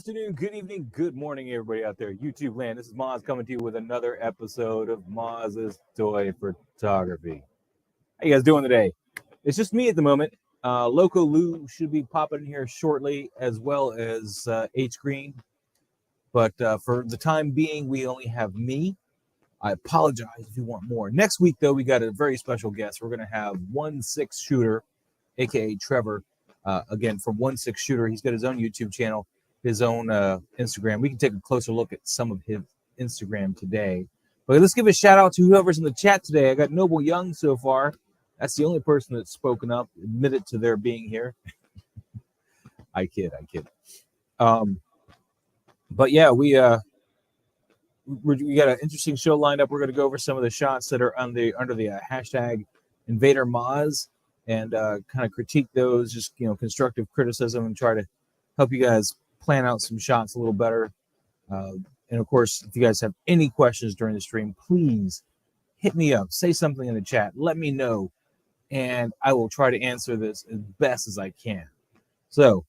afternoon, good evening, good morning, everybody out there. YouTube land, this is Moz coming to you with another episode of Moz's Toy Photography. How you guys doing today? It's just me at the moment. Loco Lu should be popping in here shortly, as well as H Green. But for the time being, we only have me. I apologize if you want more. Next week, though, we got a very special guest. We're going to have 1/6 Shooter, a.k.a. Trevor, again, from 1/6 Shooter. He's got his own YouTube channel, his own Instagram. We can take a closer look at some of his Instagram today. But let's give a shout out to whoever's in the chat today. I got Noble Young so far. That's the only person that's spoken up, admitted to their being here. I kid. But yeah, we got an interesting show lined up. We're going to go over some of the shots that are under the hashtag Invader Moz and kind of critique those, just constructive criticism, and try to help you guys plan out some shots a little better. And of course, if you guys have any questions during the stream, please hit me up. Say something in the chat. Let me know, and I will try to answer this as best as I can. So,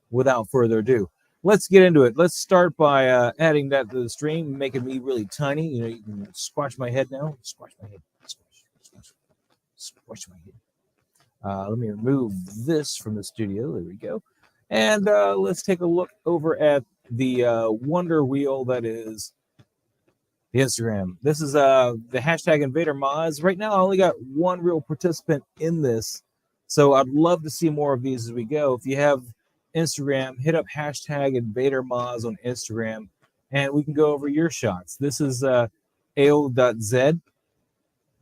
without further adu, let's get into it. Let's start by adding that to the stream, making me really tiny. You can squash my head now. Squash my head. Squash my head. Let me remove this from the studio. There we go. And let's take a look over at the wonder wheel that is the Instagram. This is the hashtag Invader Moz. Right now, I only got one real participant in this, so I'd love to see more of these as we go. If you have Instagram, hit up hashtag Invader Moz on Instagram, and we can go over your shots. This is AO.Z.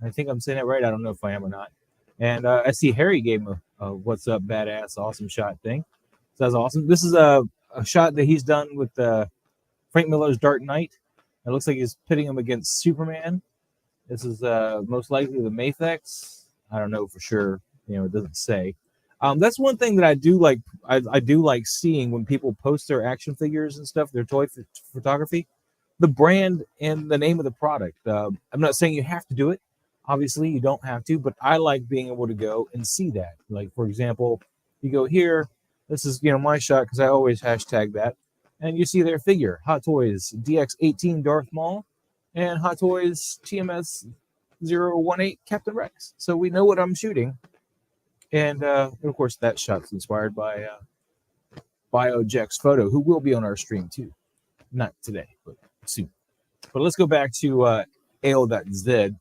I think I'm saying that right. I don't know if I am or not. And I see Harry gave him a what's up, badass, awesome shot thing. So that's awesome. This is a shot that he's done with Frank Miller's Dark Knight. It looks like he's pitting him against Superman. This is most likely the Mafex. I don't know for sure. It doesn't say. That's one thing that I do like. I do like seeing when people post their action figures and stuff, their toy photography, the brand and the name of the product. I'm not saying you have to do it. Obviously, you don't have to, but I like being able to go and see that. Like, for example, you go here. This is my shot because I always hashtag that, and you see their figure: Hot Toys DX18 Darth Maul and Hot Toys TMS 018 Captain Rex. So we know what I'm shooting. And of course, that shot's inspired by BioJex Photo, who will be on our stream too. Not today, but soon. But let's go back to AO.Z,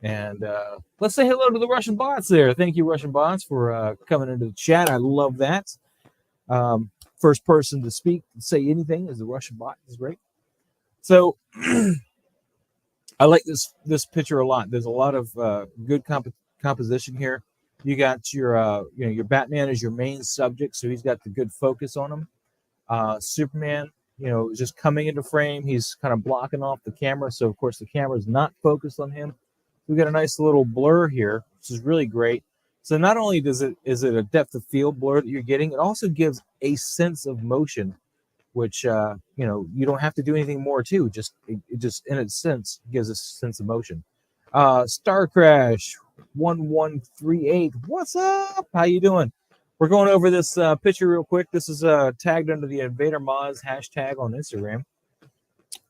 and let's say hello to the Russian bots there. Thank you, Russian bots, for coming into the chat. I love that. First person to speak, say anything, is the Russian bot. Is great. So I like this picture a lot. There's a lot of good composition here. You got your Batman as your main subject, so he's got the good focus on him. Superman, just coming into frame. He's kind of blocking off the camera, so of course the camera is not focused on him. We got a nice little blur here, which is really great. So not only is it a depth of field blur that you're getting, it also gives a sense of motion, which you don't have to do anything more to. It just in its sense gives a sense of motion. Star Crash 1138. What's up? How you doing? We're going over this picture real quick. This is tagged under the Invader Moz hashtag on Instagram,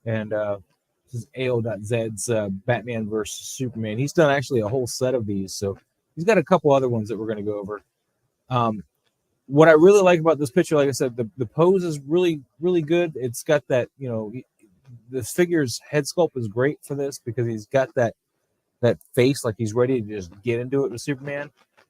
and this is AO.Z's Batman versus Superman. He's done actually a whole set of these, so he's got a couple other ones that we're going to go over. What I really like about this picture, like I said, the pose is really, really good. It's got that, this figure's head sculpt is great for this because he's got that face like he's ready to just get into it with Superman.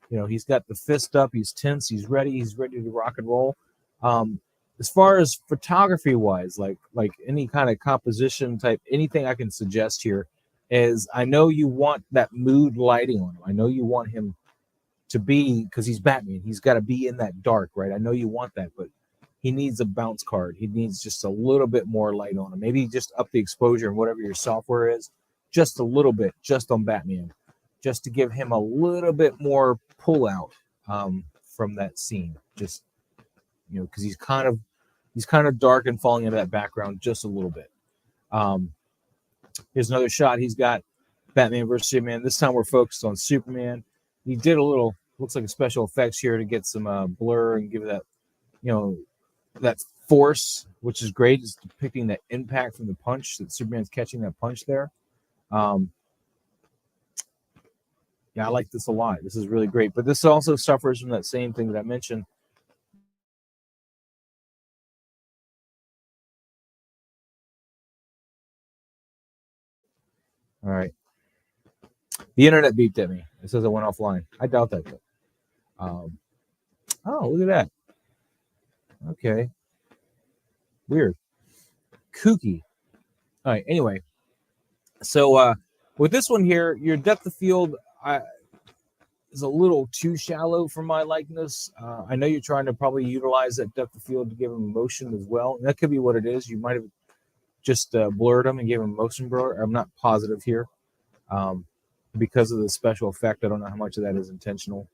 He's got the fist up, he's tense, he's ready to rock and roll. As far as photography wise, like any kind of composition type, anything I can suggest here is, I know you want that mood lighting on him. I know you want him to be, because he's Batman, he's got to be in that dark, right? I know you want that, but he needs a bounce card. He needs just a little bit more light on him. Maybe just up the exposure and whatever your software is, just a little bit, just on Batman, just to give him a little bit more pull out from that scene. Just because he's kind of dark and falling into that background just a little bit. Here's another shot. He's got Batman versus Superman. This time we're focused on Superman. He did a little, looks like a special effects here to get some blur and give that, that force, which is great. It's depicting that impact from the punch that Superman's catching that punch there. Yeah, I like this a lot. This is really great. But this also suffers from that same thing that I mentioned. All right. The internet beeped at me. It says I went offline. I doubt that, though. Oh, look at that. Okay. Weird. Kooky. All right. Anyway, so with this one here, your depth of field is a little too shallow for my likeness. I know you're trying to probably utilize that depth of field to give him motion as well. And that could be what it is. You might have just blurred him and gave him motion blur. I'm not positive here. Because of the special effect, I don't know how much of that is intentional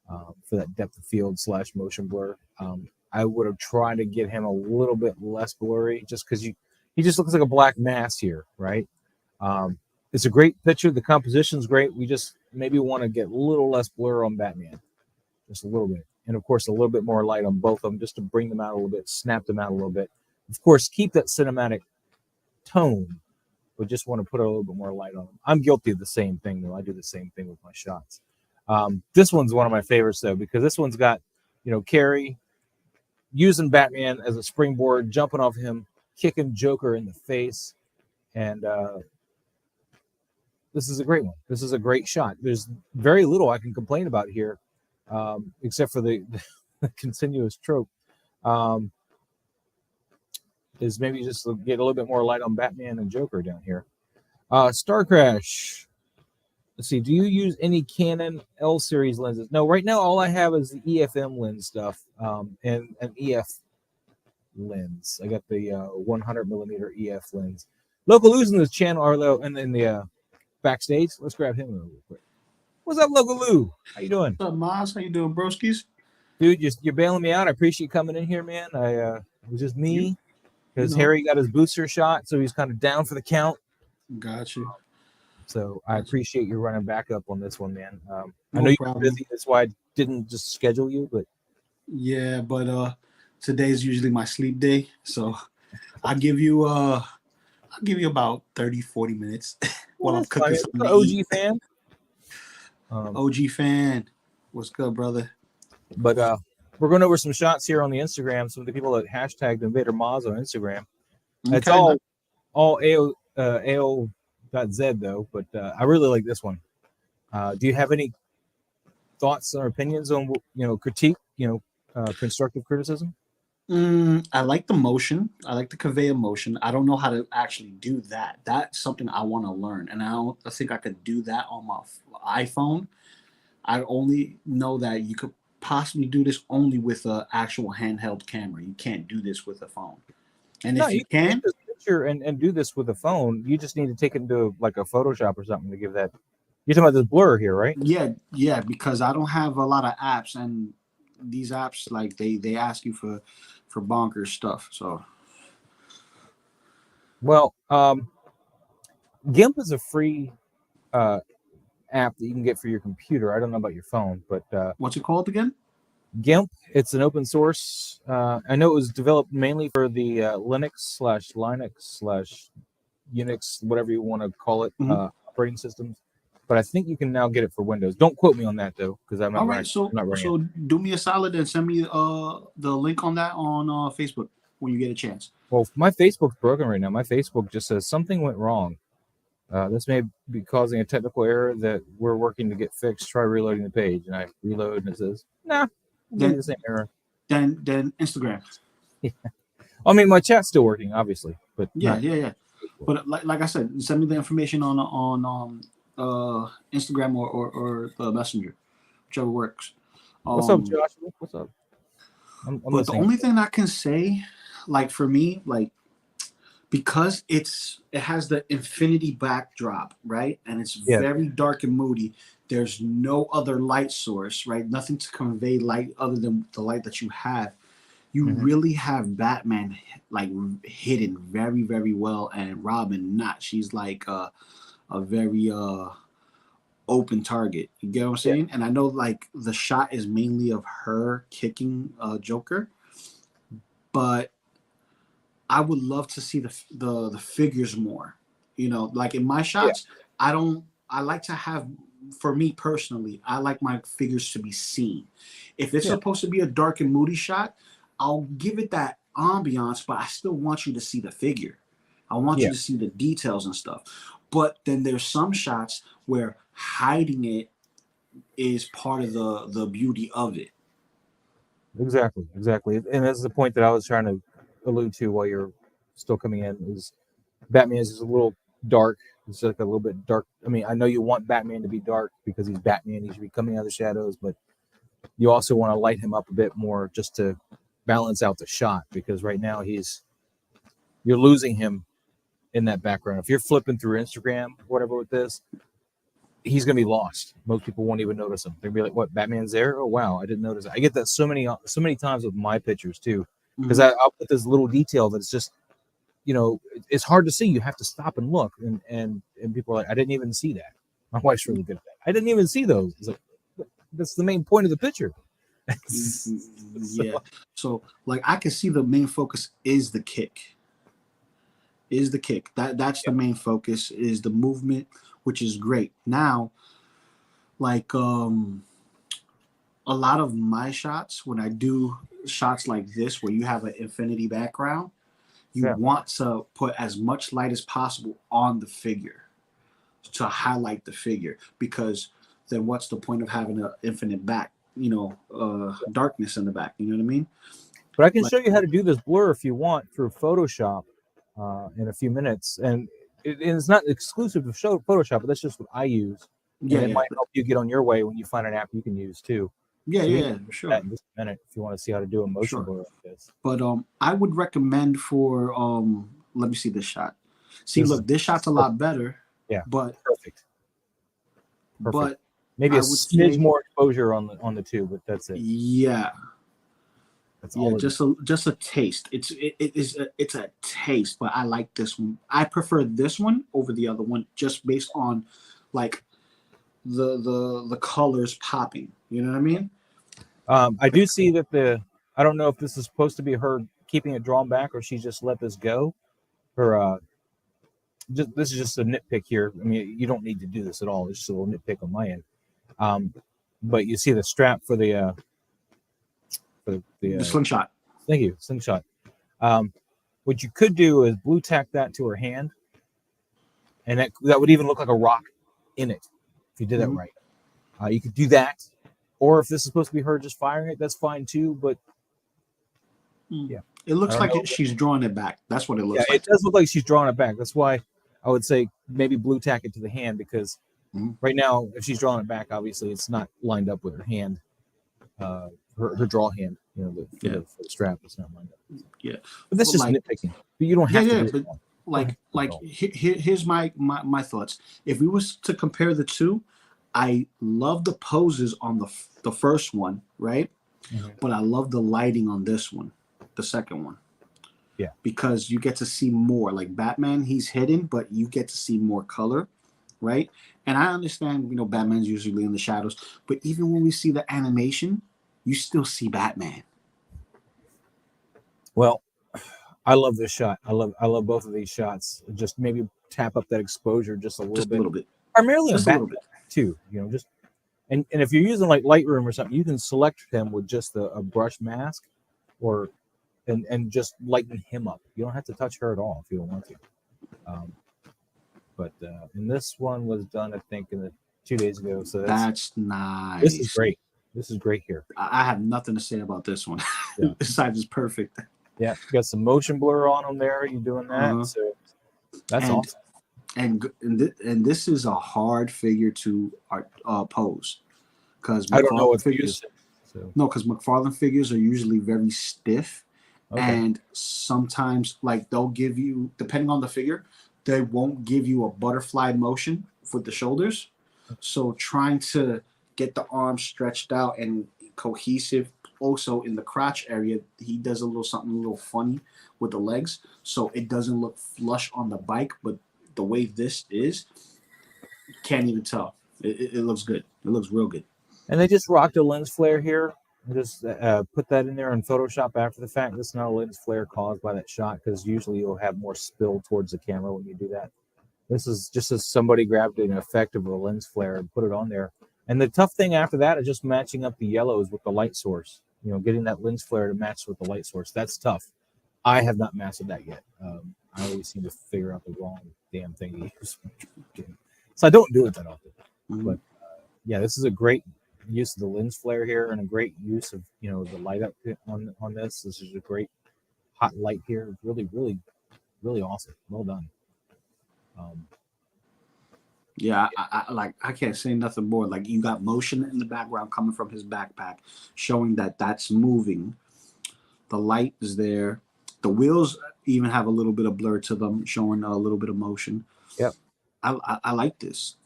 for that depth of field / motion blur. I would have tried to get him a little bit less blurry just because he just looks like a black mass here, right? It's a great picture. The composition's great. We just maybe want to get a little less blur on Batman, just a little bit. And, of course, a little bit more light on both of them just to bring them out a little bit, snap them out a little bit. Of course, keep that cinematic tone, but just want to put a little bit more light on them. I'm guilty of the same thing, though. I do the same thing with my shots. This one's one of my favorites, though, because this one's got, Carrie using Batman as a springboard, jumping off him, kicking Joker in the face. And this is a great one. This is a great shot. There's very little I can complain about here, except for the continuous trope. Is maybe just get a little bit more light on Batman and Joker down here. Star Crash. Let's see. Do you use any Canon L series lenses? No, right now all I have is the EFM lens stuff and an EF lens. I got the 100 millimeter EF lens. Loco Lu's in this channel, Arlo, and in the backstage. Let's grab him real quick. What's up, Loco Lu? How you doing? What's up, Maz? How you doing, broskies? Dude, you're bailing me out. I appreciate you coming in here, man. It was just me because Harry got his booster shot, so he's kind of down for the count. Got you. So I appreciate you running back up on this one, man. I know you're busy. That's why I didn't just schedule you, but yeah, but today's usually my sleep day, so I'll give you about 30-40 minutes while I'm cooking something to eat. fan. OG fan. What's good, brother? But we're going over some shots here on the Instagram. Some of the people that hashtagged Invader Maz on Instagram. It's all AO.Z though, but I really like this one. Do you have any thoughts or opinions on critique, constructive criticism? I like the motion. I like to convey emotion. I don't know how to actually do that. That's something I want to learn, and I think I could do that on my iPhone. I only know that you could possibly do this only with an actual handheld camera. You can't do this with a phone. And if you can just picture and do this with a phone, you just need to take it into like a Photoshop or something to give that. You're talking about this blur here, right? Yeah, because I don't have a lot of apps, and these apps like they ask you for bonkers stuff. So, well, GIMP is a free app that you can get for your computer. I don't know about your phone, but what's it called again? GIMP. It's an open source. I know it was developed mainly for the Linux/Unix, whatever you want to call it, operating systems. But I think you can now get it for Windows. Don't quote me on that though, because I'm not. All right, so do me a solid and send me the link on that on Facebook when you get a chance. Well, my Facebook's broken right now. My Facebook just says something went wrong. This may be causing a technical error that we're working to get fixed. Try reloading the page, and I reload, and it says, "Nah, then the same error." Then Instagram. Yeah. I mean, my chat's still working, obviously, but yeah. But like I said, send me the information on Instagram or the Messenger, whichever works. What's up, Josh? What's up? But the only thing I can say, like for me, like because it has the infinity backdrop, right, and it's very dark and moody. There's no other light source, right? Nothing to convey light other than the light that you have. You really have Batman like hidden very, very well, and Robin not. She's like a very open target. You get what I'm saying? And I know like the shot is mainly of her kicking Joker, but I would love to see the figures more. You know, like in my Yeah, shots, I like to have, for me personally, I like my figures to be seen. If it's yeah, supposed to be a dark and moody shot, I'll give it that ambiance, but I still want you to see the figure. I want yeah, you to see the details and stuff. But then there's some shots where hiding it is part of the beauty of it. exactly. And that's the point that I was trying to allude to while you're still coming in. Is Batman is just a little dark. It's like a little bit dark. I mean, I know you want Batman to be dark because he's Batman. He should be coming out of the shadows, but you also want to light him up a bit more just to balance out the shot, because right now you're losing him in that background. If you're flipping through Instagram, whatever with this, he's gonna be lost. Most people won't even notice him. They'll be like, "What? Batman's there? Oh wow, I didn't notice." I get that so many times with my pictures too, because Mm-hmm. I'll put this little detail that's just, it's hard to see. You have to stop and look, and people are like, "I didn't even see that." My wife's really good at that. I didn't even see those. It's like, that's the main point of the picture. So, Yeah. So like I can see the main focus is the kick. Is the kick. That's yeah, the main focus, is the movement, which is great. Now, like a lot of my shots, when I do shots like this where you have an infinity background, you yeah. want to put as much light as possible on the figure to highlight the figure, because then what's the point of having an infinite back, darkness in the back, you know what I mean? But I can Like show you how to do this blur if you want through Photoshop in a few minutes, and it's not exclusive to Photoshop, but that's just what I use, and yeah, it yeah, might help you get on your way when you find an app you can use too. yeah, So we yeah, can yeah, do that sure, in just a minute if you want to see how to do a motion sure. blur like this. But I would recommend for let me see this shot. See, This is look, this shot's a perfect. lot better, Yeah, but perfect, perfect. but Maybe a I would smidge say, more exposure on the two, but that's it. yeah, That's yeah, all it is. just a taste. It's a taste, but I like this one. I prefer this one over the other one, just based on like the colors popping. You know what I mean? I do see that I don't know if this is supposed to be her keeping it drawn back or she just let this go. Her this is just a nitpick here. I mean, you don't need to do this at all. It's just a little nitpick on my end. Um, but you see the strap for the The slingshot. thank you, slingshot. Um, what you could do is blue tack that to her hand, and that would even look like a rock in it if you did that Mm-hmm. right. You could do that, or if this is supposed to be her just firing it, that's fine too. But Mm. yeah, It I looks don't like know. she's drawing it back. That's what it Yeah, looks it like. does look like she's drawing it back. That's why I would say maybe blue tack it to the hand, because Mm-hmm. right now, if she's drawing it back, obviously it's not lined up with her hand, uh, her draw hand. Yeah, For the strap, it's not lined up. yeah. But that's But just like, nitpicking. But you don't yeah, have to yeah. do it But all. You don't have like, to do it all. here's my thoughts. If we was to compare the two, I love the poses on the first one, right? Mhm. But I love the lighting on this one, the second one, Yeah, because you get to see more. Like Batman, he's hidden, but you get to see more color, right? And I understand, Batman's usually in the shadows, but even when we see the animation, you still see Batman. well, I love this shot. I love both of these shots. Just maybe tap up that exposure just a little Just a bit, little bit. primarily on Just a little Batman bit. too. Just and if you're using like Lightroom or something, you can select him with just a brush mask, or and just lighten him up. You don't have to touch her at all if you don't want to. Um, but and this one was done, I think, in the 2 days ago. So That's this is nice. great. This is great here. I have nothing to say about this one. Yeah, Besides, it's perfect. yeah. Got some motion blur on them there. You doing that? Uh-huh. So that's And awesome. and this is a hard figure to pose, because I don't know McFarlane what to use. figures. So No, because McFarlane figures are usually very stiff, okay, and sometimes like they'll give you, depending on the figure, they won't give you a butterfly motion with the shoulders. So trying to get the arms stretched out and cohesive. Also in the crotch area, he does a little something a little funny with the legs, so it doesn't look flush on the bike. But the way this is, can't even tell. It looks good. It looks real good. and they just rocked a lens flare here. Just put that in there in Photoshop after the fact. This is not a lens flare caused by that shot, because usually you'll have more spill towards the camera when you do that. This is just as somebody grabbed an effect of a lens flare and put it on there. And the tough thing after that is just matching up the yellows with the light source. You know, getting that lens flare to match with the light source. That's tough. I have not mastered that yet. I always seem to figure out the wrong damn thing to use. So I don't do it that often. But yeah, this is a great use of the lens flare here, and a great use of, you know, the light up on this. This is a great hot light here. Really, really, really awesome. Well done. Yeah, I can't say nothing more. Like, you got motion in the background coming from his backpack, showing that that's moving. The light is there. The wheels even have a little bit of blur to them, showing a little bit of motion. Yep. I like this.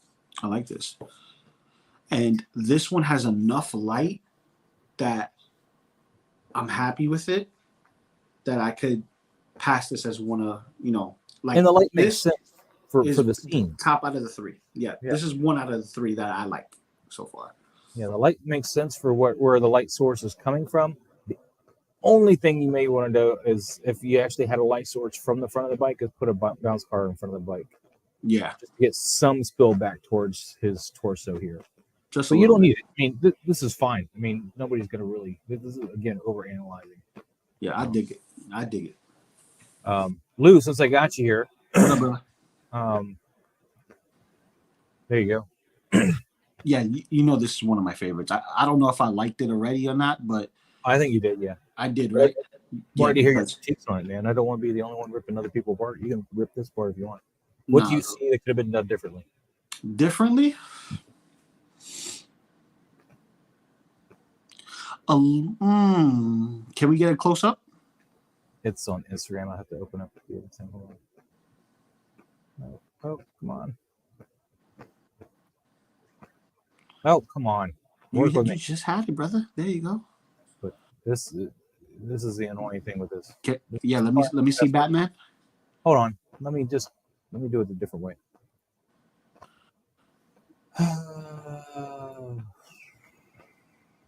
I like this. And this one has enough light that I'm happy with it, that I could pass this as one of, you know, like, and the light makes sense for the scene. Top out of the three. Yeah, this is one out of the three that I like so far. Yeah, the light makes sense for where the light source is coming from. The only thing you may want to do is, if you actually had a light source from the front of the bike, is put a bounce car in front of the bike. Yeah, just to get some spill back towards his torso here. Just but you don't need it. I mean, this is fine. I mean, nobody's going to really. This is, again, over analyzing. Yeah, I dig it. I dig it. Lou, since I got you here, what up, brother? There you go. Yeah, you know this is one of my favorites. I don't know if I liked it already or not, but I think you did. Yeah, I did. Right. Wanted to hear your takes on it, man. I don't want to be the only one ripping other people apart. You can rip this part if you want. What do you see that could have been done differently? Differently? Can we get a close up? It's on Instagram. I have to open up the other thing. Hold on. Oh, come on. Oh, come on. You just had it, brother. There you go. But this is the annoying thing with this. Yeah, let me see Batman. Hold on. Let me do it a different way.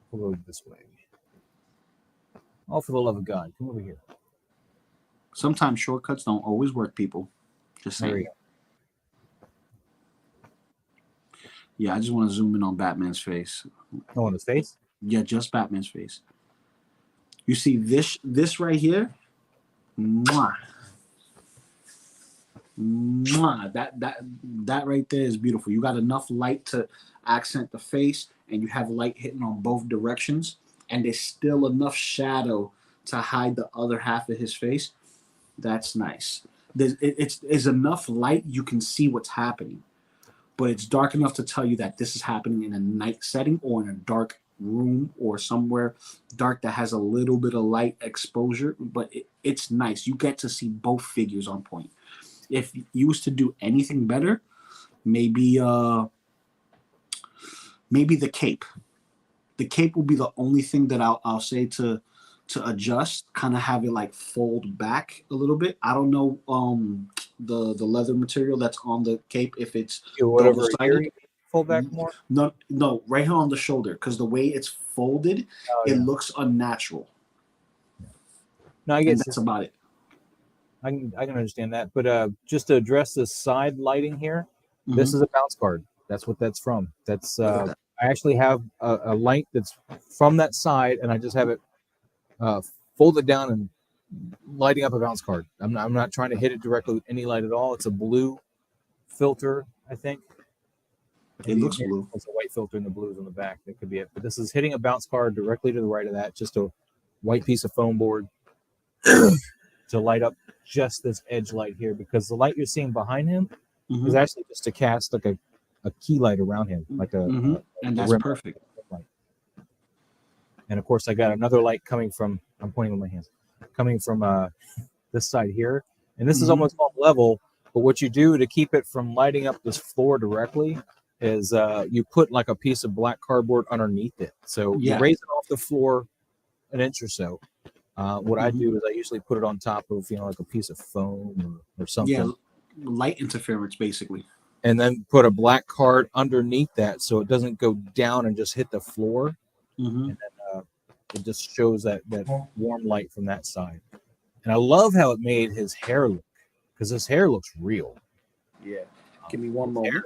We'll go this way. Oh, for the love of God, come over here. Sometimes shortcuts don't always work, people. Just saying. Yeah, I just want to zoom in on Batman's face. Oh, on his face? Yeah, just Batman's face. You see this right here? Mwah. Mwah. That right there is beautiful. You got enough light to accent the face, and you have light hitting on both directions, and there's still enough shadow to hide the other half of his face. That's nice. It's enough light you can see what's happening, but it's dark enough to tell you that this is happening in a night setting or in a dark room or somewhere dark that has a little bit of light exposure, but it's nice. You get to see both figures on point. If you was to do anything better, maybe the cape. The cape will be the only thing that I'll say to adjust, kind of have it like fold back a little bit. I don't know the leather material that's on the cape, if it's double-sided. Fold back more? No, right here on the shoulder, because the way it's folded, it looks unnatural. No, I guess that's about it. I can understand that, but just to address the side lighting here, this is a bounce card. That's what that's from. That's I actually have a light that's from that side, and I just have it folded down and lighting up a bounce card. I'm not trying to hit it directly with any light at all. It's a blue filter, I think. It looks blue. It's a white filter, and the blues on the back. That could be it. But this is hitting a bounce card directly to the right of that. Just a white piece of foam board to light up just this edge light here, because the light you're seeing behind him is actually just to cast like a key light around him, like and that's perfect. Light. And of course, I got another light coming from. I'm pointing with my hands, coming from this side here, and this is almost on level. But what you do to keep it from lighting up this floor directly is you put like a piece of black cardboard underneath it. So you raise it off the floor an inch or so. What I do is I usually put it on top of, like a piece of foam or something. Yeah, light interference basically. And then put a black card underneath that so it doesn't go down and just hit the floor. And then it just shows that warm light from that side. And I love how it made his hair look, because his hair looks real. Yeah. Give me one moment.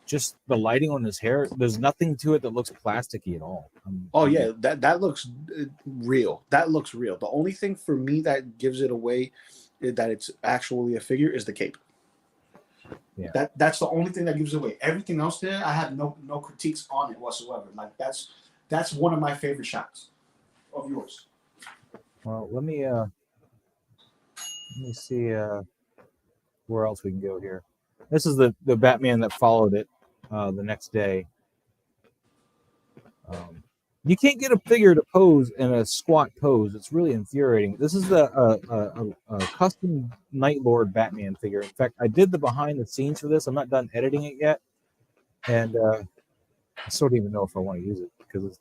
Just the lighting on his hair, there's nothing to it that looks plasticky at all. Yeah, that looks real. That looks real. The only thing for me that gives it away that it's actually a figure is the cape. Yeah. That's the only thing that gives it away. Everything else there, I have no critiques on it whatsoever. Like that's one of my favorite shots of yours. Well, let me see where else we can go here. This is the Batman that followed it the next day. You can't get a figure to pose in a squat pose. It's really infuriating. This is a custom Night Lord Batman figure. In fact, I did the behind the scenes for this. I'm not done editing it yet, and I still don't even know if I want to use it because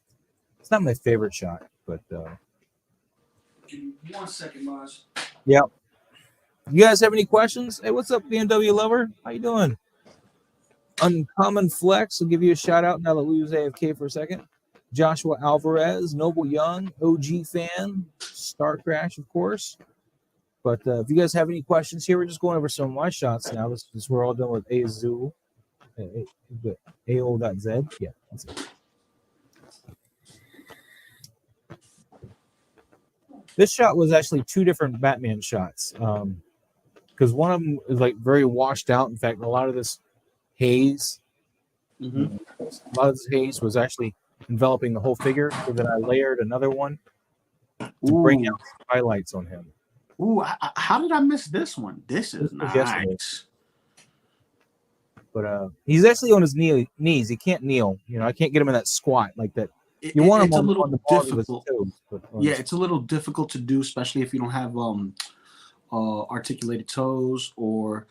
it's not my favorite shot. But give me 1 second, Maj. Yeah. You guys have any questions? Hey, what's up, BMW lover? How you doing? Uncommon Flex will give you a shout out now that we use AFK for a second. Joshua Alvarez, Noble Young, OG fan, Star Crash, of course. But if you guys have any questions here, we're just going over some of my shots now. This we're all done with Azul, AO.Z. Yeah, that's it. This shot was actually two different Batman shots. Because one of them is like very washed out. In fact, a lot of this haze, a lot of this haze was actually enveloping the whole figure. So then I layered another one to bring out some highlights on him. Ooh, how did I miss this one? This is nice. Yesterday. But he's actually on his knees. He can't kneel. I can't get him in that squat like that. You want him on the ball of his toes. Yeah, it's a little difficult to do, especially if you don't have articulated toes or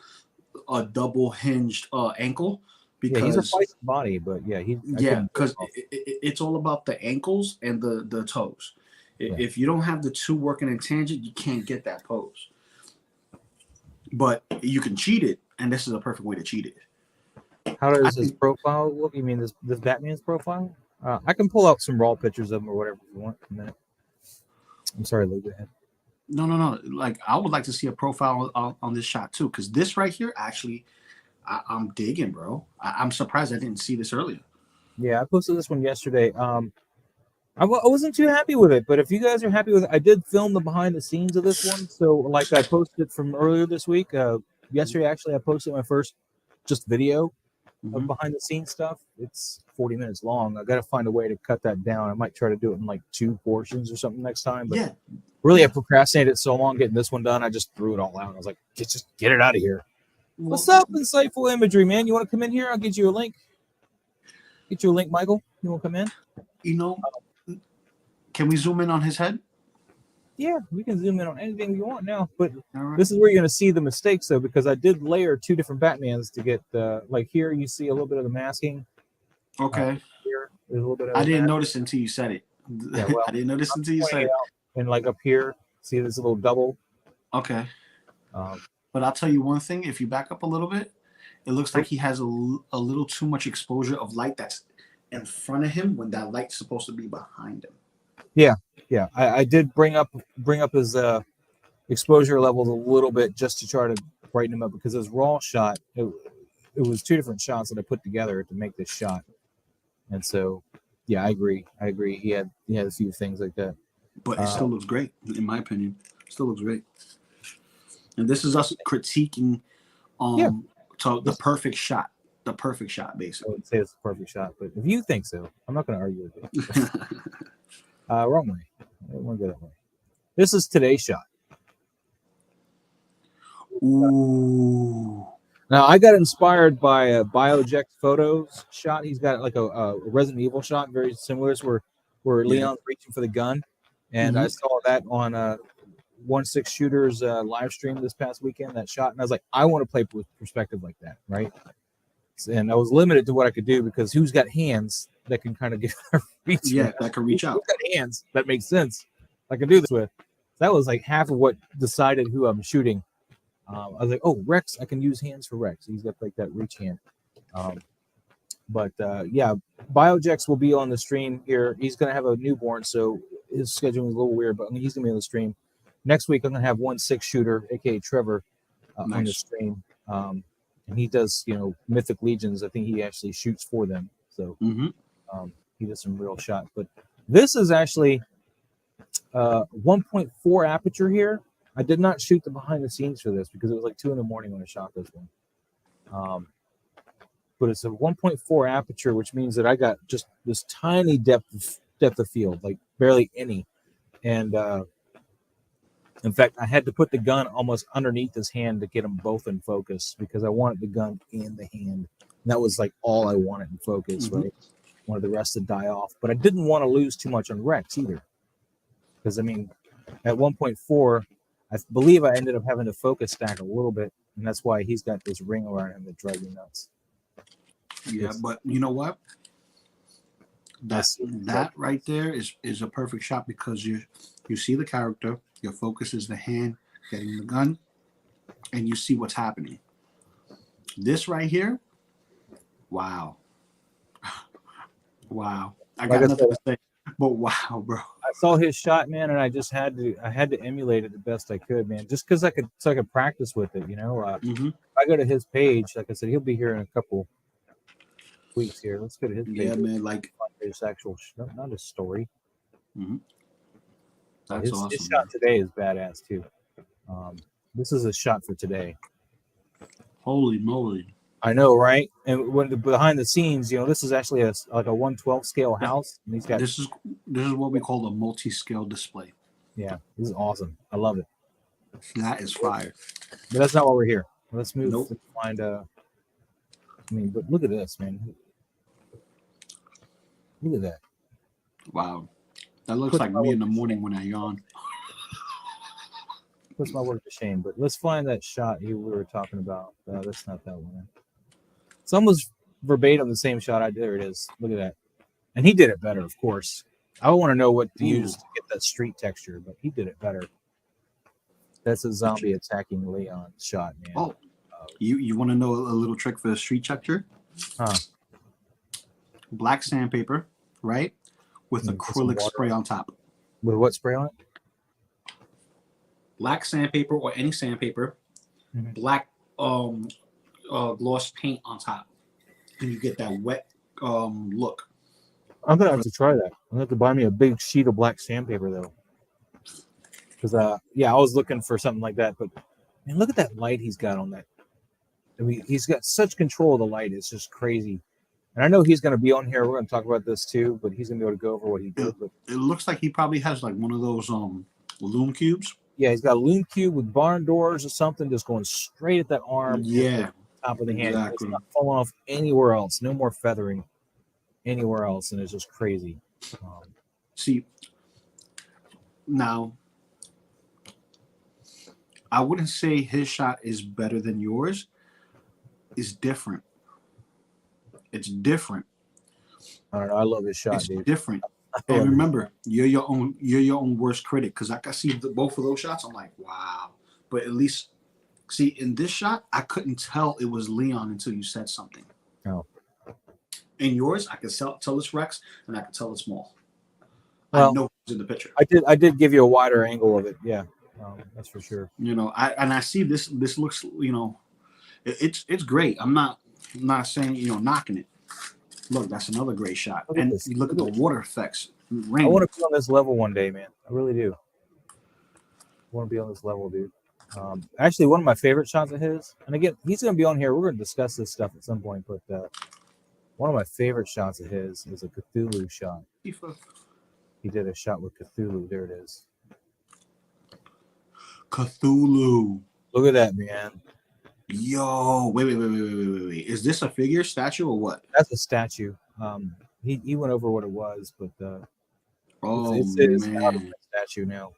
a double hinged ankle. Because he's a feisty body, but because it's all about the ankles and the toes. If you don't have the two working in tangent, you can't get that pose. But you can cheat it, and this is a perfect way to cheat it. How does his profile look? You mean this Batman's profile? I can pull out some raw pictures of him or whatever if you want in a minute. I'm sorry, Lou, go ahead. No. Like, I would like to see a profile on this shot too, because this right here, actually, I'm digging, bro. I'm surprised I didn't see this earlier. Yeah, I posted this one yesterday. I wasn't too happy with it, but if you guys are happy with it, I did film the behind the scenes of this one. So, like, I posted from earlier this week. Yesterday, actually, I posted my first just video of behind the scenes stuff. It's 40 minutes long. I got to find a way to cut that down. I might try to do it in like 2 portions or something next time. But really, I procrastinated so long getting this one done. I just threw it all out. I was like, just get it out of here. What's up, Insightful Imagery, man? You want to come in here? I'll get you a link. Get you a link, Michael. You want to come in? Can we zoom in on his head? Yeah, we can zoom in on anything you want now. But this is where you're going to see the mistakes, though, because I did layer 2 different Batmans to get like here you see a little bit of the masking. Okay. Here there's a little bit of I didn't notice until you said it. Yeah, well, I didn't notice until you said it. And like up here, see this little double. Okay. But I'll tell you one thing. If you back up a little bit, it looks like he has a little too much exposure of light that's in front of him when that light's supposed to be behind him. Yeah. I did bring up his exposure levels a little bit just to try to brighten him up, because his raw shot, it was 2 different shots that I put together to make this shot. And so, yeah, I agree. He had a few things like that. But it still looks great, in my opinion. It still looks great. And this is us critiquing the perfect shot. The perfect shot, basically. I would say it's the perfect shot, but if you think so, I'm not going to argue with you. Wrong way. I don't want to go that way. This is today's shot. Ooh. Now, I got inspired by a Bioject Photos shot. He's got like a Resident Evil shot, very similar to where Leon's reaching for the gun. And I saw that on 1/6 Shooters live stream this past weekend, that shot. And I was like, I want to play with perspective like that, right? And I was limited to what I could do, because who's got hands that can kind of get reach? Yeah, that can reach out. Who's got hands that makes sense I can do this with? That was like half of what decided who I'm shooting. I was like, oh, Rex, I can use hands for Rex. He's got like that reach hand. But yeah, Biojex will be on the stream here. He's going to have a newborn, so his scheduling is a little weird, but he's going to be on the stream. Next week, I'm going to have 1/6 shooter, aka Trevor, on the stream. And he does, Mythic Legions. I think he actually shoots for them. So he does some real shots. But this is actually 1.4 aperture here. I did not shoot the behind the scenes for this because it was like 2 a.m. when I shot this one. But it's a 1.4 aperture, which means that I got just this tiny depth of field, like barely any. And in fact, I had to put the gun almost underneath his hand to get them both in focus because I wanted the gun in the hand. And that was like all I wanted in focus, right? Wanted the rest to die off. But I didn't want to lose too much on Rex either. Because, I mean, at 1.4, I believe I ended up having to focus stack a little bit. And that's why he's got this ring around him that drives me nuts. Yeah, but you know what? That right there is a perfect shot because you see the character, your focus is the hand getting the gun, and you see what's happening. This right here, wow. Wow. I got nothing to say, but wow, bro. I saw his shot, man, and I just had to emulate it the best I could, man, just because I could practice with it, If I go to his page, like I said, he'll be here in a couple weeks here. Let's go to his page. Yeah, man, like his actual, not his story. That's awesome. His shot today is badass too. This is a shot for today. Holy moly! I know, right? And when behind the scenes, this is actually like a 1/12 scale house. And he's got this is what we call a multi-scale display. Yeah, this is awesome. I love it. That is fire. But that's not why we're here. Let's move and find but look at this, man. Look at that. Wow. That looks like me in the morning when I yawn. Puts my work to shame. But let's find that shot we were talking about. That's not that one. It's almost verbatim the same shot. There it is. Look at that. And he did it better, of course. I want to know what to use to get that street texture, but he did it better. That's a zombie attacking Leon shot, man. Oh, you want to know a little trick for the street texture? Black sandpaper, right? With acrylic spray on top. With what spray on it? Black sandpaper or any sandpaper. Black gloss paint on top. And you get that wet look. I'm going to have to try that. I'm going to have to buy me a big sheet of black sandpaper, though. Because, I was looking for something like that. But, man, look at that light he's got on that. I mean, he's got such control of the light. It's just crazy. And I know he's going to be on here. We're going to talk about this, too. But he's going to be able to go over what he did. It looks like he probably has, like, one of those loom cubes. Yeah, he's got a loom cube with barn doors or something just going straight at that arm. Yeah. Top of the hand. Exactly. It's not falling off anywhere else. No more feathering anywhere else. And it's just crazy. See, now, I wouldn't say his shot is better than yours. It's different. It's different. I don't know. I love his shot, it's dude. Different. And remember, you're your own worst critic. Because I see both of those shots, I'm like, wow. But at least, see, in this shot, I couldn't tell it was Leon until you said something. Oh. In yours, I could tell it's Rex, and I could tell it's Maul. Well, I know it's in the picture. I did give you a wider angle of it. Yeah, that's for sure. I see this. This looks, it's great. I'm not saying knocking it. Look, that's another great shot. And you look at the water effects. I want to be on this level one day, man. I really do. I want to be on this level, dude. Actually, one of my favorite shots of his, and again, he's going to be on here. We're going to discuss this stuff at some point, but one of my favorite shots of his is a Cthulhu shot. He did a shot with Cthulhu. There it is. Cthulhu. Look at that, man. Yo, wait. Is this a figure, statue, or what? That's a statue. He went over what it was, but it's out of the statue now.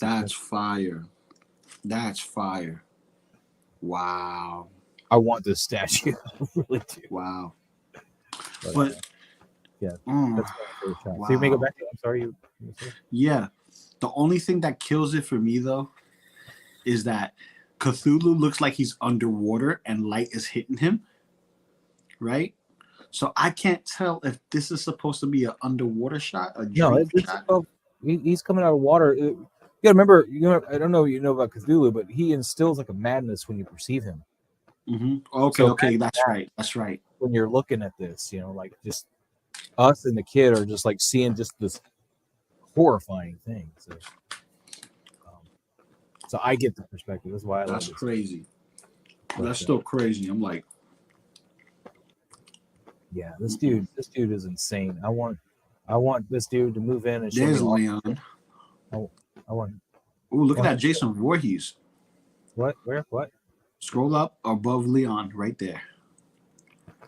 That's fire. That's fire. Wow. I want this statue. I really do. Wow. But yeah, that's my favorite shot. Wow. So you may go back to it. I'm sorry. Yeah. The only thing that kills it for me, though, is that Cthulhu looks like he's underwater and light is hitting him, right? So I can't tell if this is supposed to be an underwater shot, a No, dream it's shot. he's coming out of water. You gotta remember, I don't know what you know about Cthulhu, but he instills like a madness when you perceive him. Okay, So okay, that's right. That's right. When you're looking at this, like just us and the kid are just like seeing just this horrifying thing. So I get the perspective. That's why I love That's it. crazy. That's still crazy. I'm like, yeah, this dude is insane. I want this dude to move in and show there's me Leon. I want. Ooh, look at that, Jason Voorhees. What? Where? What? Scroll up above Leon, right there.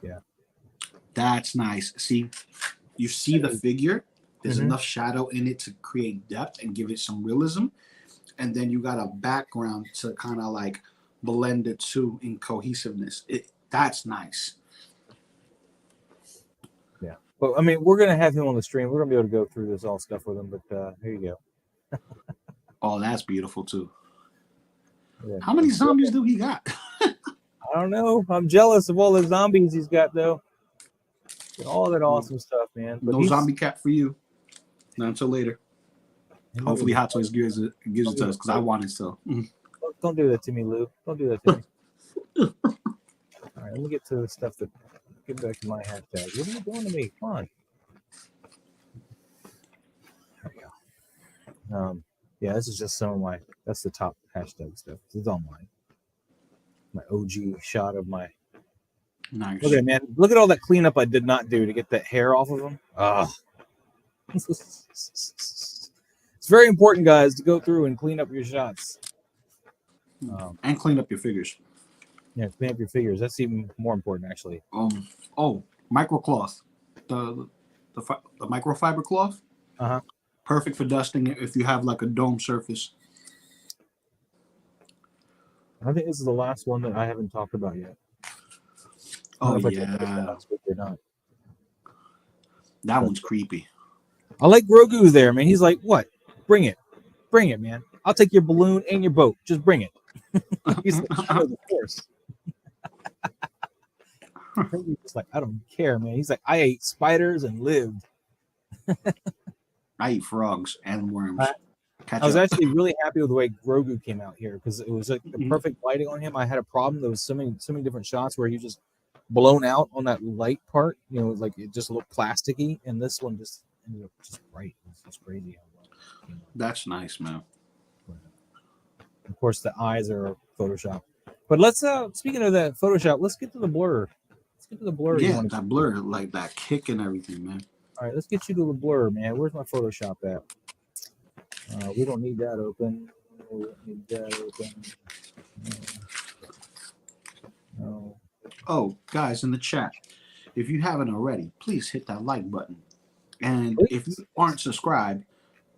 Yeah, that's nice. See, you see the figure. There's enough shadow in it to create depth and give it some realism, and then you got a background to kind of like blend the two in cohesiveness. That's nice. Yeah, but I mean, we're gonna have him on the stream. We're gonna be able to go through this all stuff with him. But here you go. Oh, that's beautiful too. Yeah. How many zombies do he got? I don't know. I'm jealous of all the zombies he's got, though. All that awesome stuff, man. But no zombie cat for you. Not until later. Hopefully, Hot Toys gives it to us because I want it still. Don't do that to me, Lou. Don't do that to me. All right, let me get to the stuff that. Get back to my hashtag. What are you doing to me? Come on. There we go. Yeah, this is just some of my. That's the top hashtag stuff. This is all mine. My OG shot of my. Nice. Look at it, man. Look at all that cleanup I did not do to get that hair off of him. It's very important, guys, to go through and clean up your shots. And clean up your figures. Yeah, clean up your figures. That's even more important, actually. Microcloth. The microfiber cloth. Perfect for dusting if you have like a dome surface. I think this is the last one that I haven't talked about yet. Oh yeah. That one's creepy. I like Grogu there, man. He's like, what? Bring it, man. I'll take your balloon and your boat. Just bring it. He's like, of course. He's like, I don't care, man. He's like, I ate spiders and lived. I eat frogs and worms. I was actually really happy with the way Grogu came out here because it was like the perfect lighting on him. I had a problem. There was so many different shots where he just blown out on that light part. Like it just looked plasticky, and this one just ended up just bright. It's just crazy. That's nice, man. Of course, the eyes are Photoshop. But let's speaking of that Photoshop, let's get to the blur. Yeah, that blur, like that kick and everything, man. All right, let's get you to the blur, man. Where's my Photoshop at? We don't need that open. We don't need that open. No. Oh, guys, in the chat, if you haven't already, please hit that like button. And if you aren't subscribed,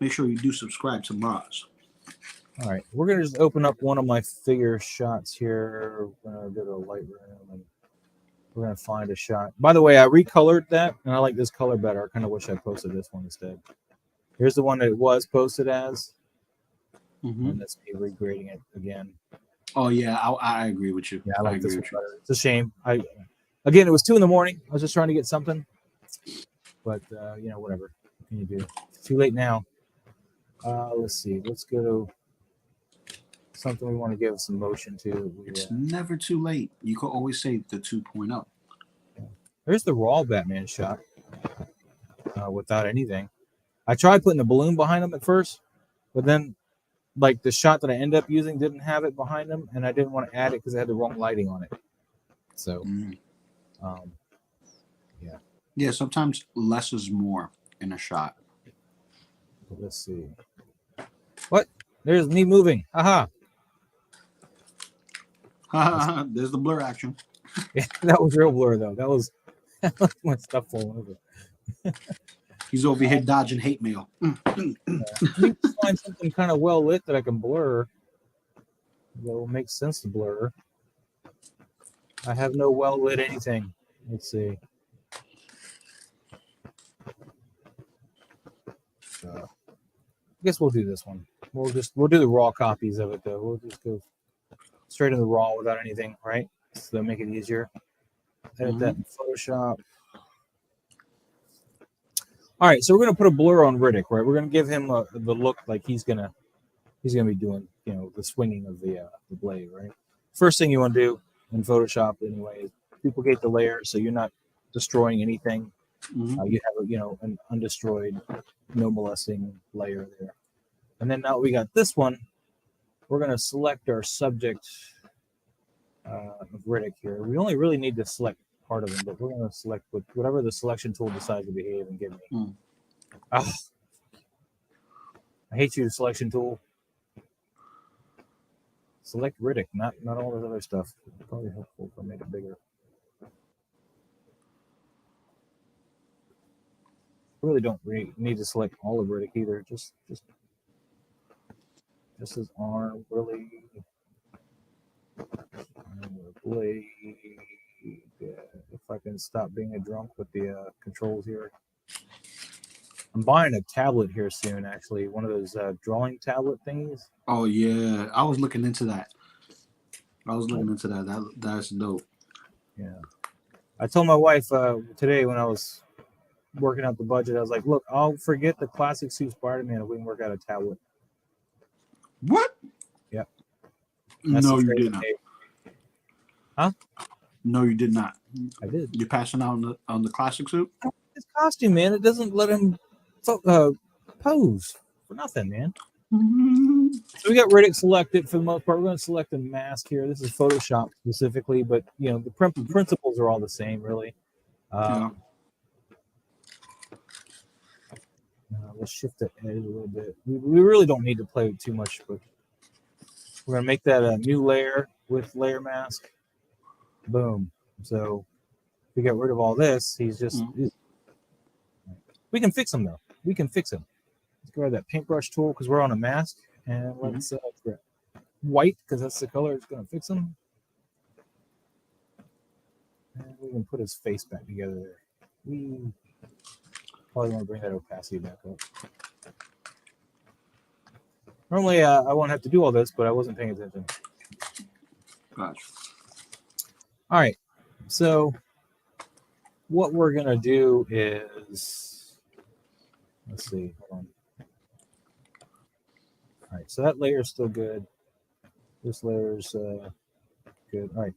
make sure you do subscribe to Mars. All right, we're going to just open up one of my figure shots here. We're going to go to a light room and we're going to find a shot. By the way, I recolored that, and I like this color better. I kind of wish I posted this one instead. Here's the one that it was posted as. And let's be regrading it again. Oh, yeah, I agree with you. Yeah, I like this one better. It's a shame. Again, it was 2 a.m. I was just trying to get something. But, whatever. What can you do? It's too late now. Let's see. Let's go to something we want to give some motion to. It's never too late. You can always say the 2.0. There's the raw Batman shot without anything. I tried putting the balloon behind him at first, but then like the shot that I ended up using didn't have it behind him, and I didn't want to add it because it had the wrong lighting on it. So, yeah. Yeah, sometimes less is more in a shot. Let's see. What? There's me moving. Haha. There's the blur action. Yeah, that was real blur though. That was my stuff falling over. He's over here dodging hate mail. I need to find something kind of well lit that I can blur. That will make sense to blur. I have no well lit anything. Let's see. I guess we'll do this one. We'll do the raw copies of it though. We'll just go straight in the raw without anything, right? So that'll make it easier. Edit that in Photoshop. All right, so we're gonna put a blur on Riddick, right? We're gonna give him the look like he's gonna be doing, the swinging of the blade, right? First thing you want to do in Photoshop, anyway, is duplicate the layer so you're not destroying anything. You have an undestroyed, no molesting layer there. And then now we got this one. We're going to select our subject of Riddick here. We only really need to select part of him, but we're going to select whatever the selection tool decides to behave and give me. I hate you, the selection tool. Select Riddick, not all this other stuff. It's probably helpful if I made it bigger. Really don't need to select all of Riddick either. Just his arm, really. Blade. If I can stop being a drunk with the controls here. I'm buying a tablet here soon, actually. One of those drawing tablet thingies. Oh, yeah. I was looking into that. That's dope. Yeah. I told my wife today when I was working out the budget, I was like, look, I'll forget the classic suit Spider-Man if we can work out a tablet. What? Yep. No, you did not. Huh? No, you did not. I did. You're passing out on the classic suit? His costume, man, it doesn't let him pose for nothing, man. So we got Riddick selected for the most part. We're going to select a mask here. This is Photoshop specifically, but the principles are all the same, really. Let's shift the edge a little bit. We really don't need to play with too much, but we're going to make that a new layer with layer mask. Boom. So if we get rid of all this, he's just... We can fix him, though. We can fix him. Let's grab that paintbrush tool because we're on a mask. And let's grab white because that's the color it's going to fix him. And we can put his face back together there. We probably want to bring that opacity back up. Normally, I won't have to do all this, but I wasn't paying attention. Gotcha. All right. So what we're going to do is... Let's see. Hold on. All right, so that layer is still good. This layer is good. All right.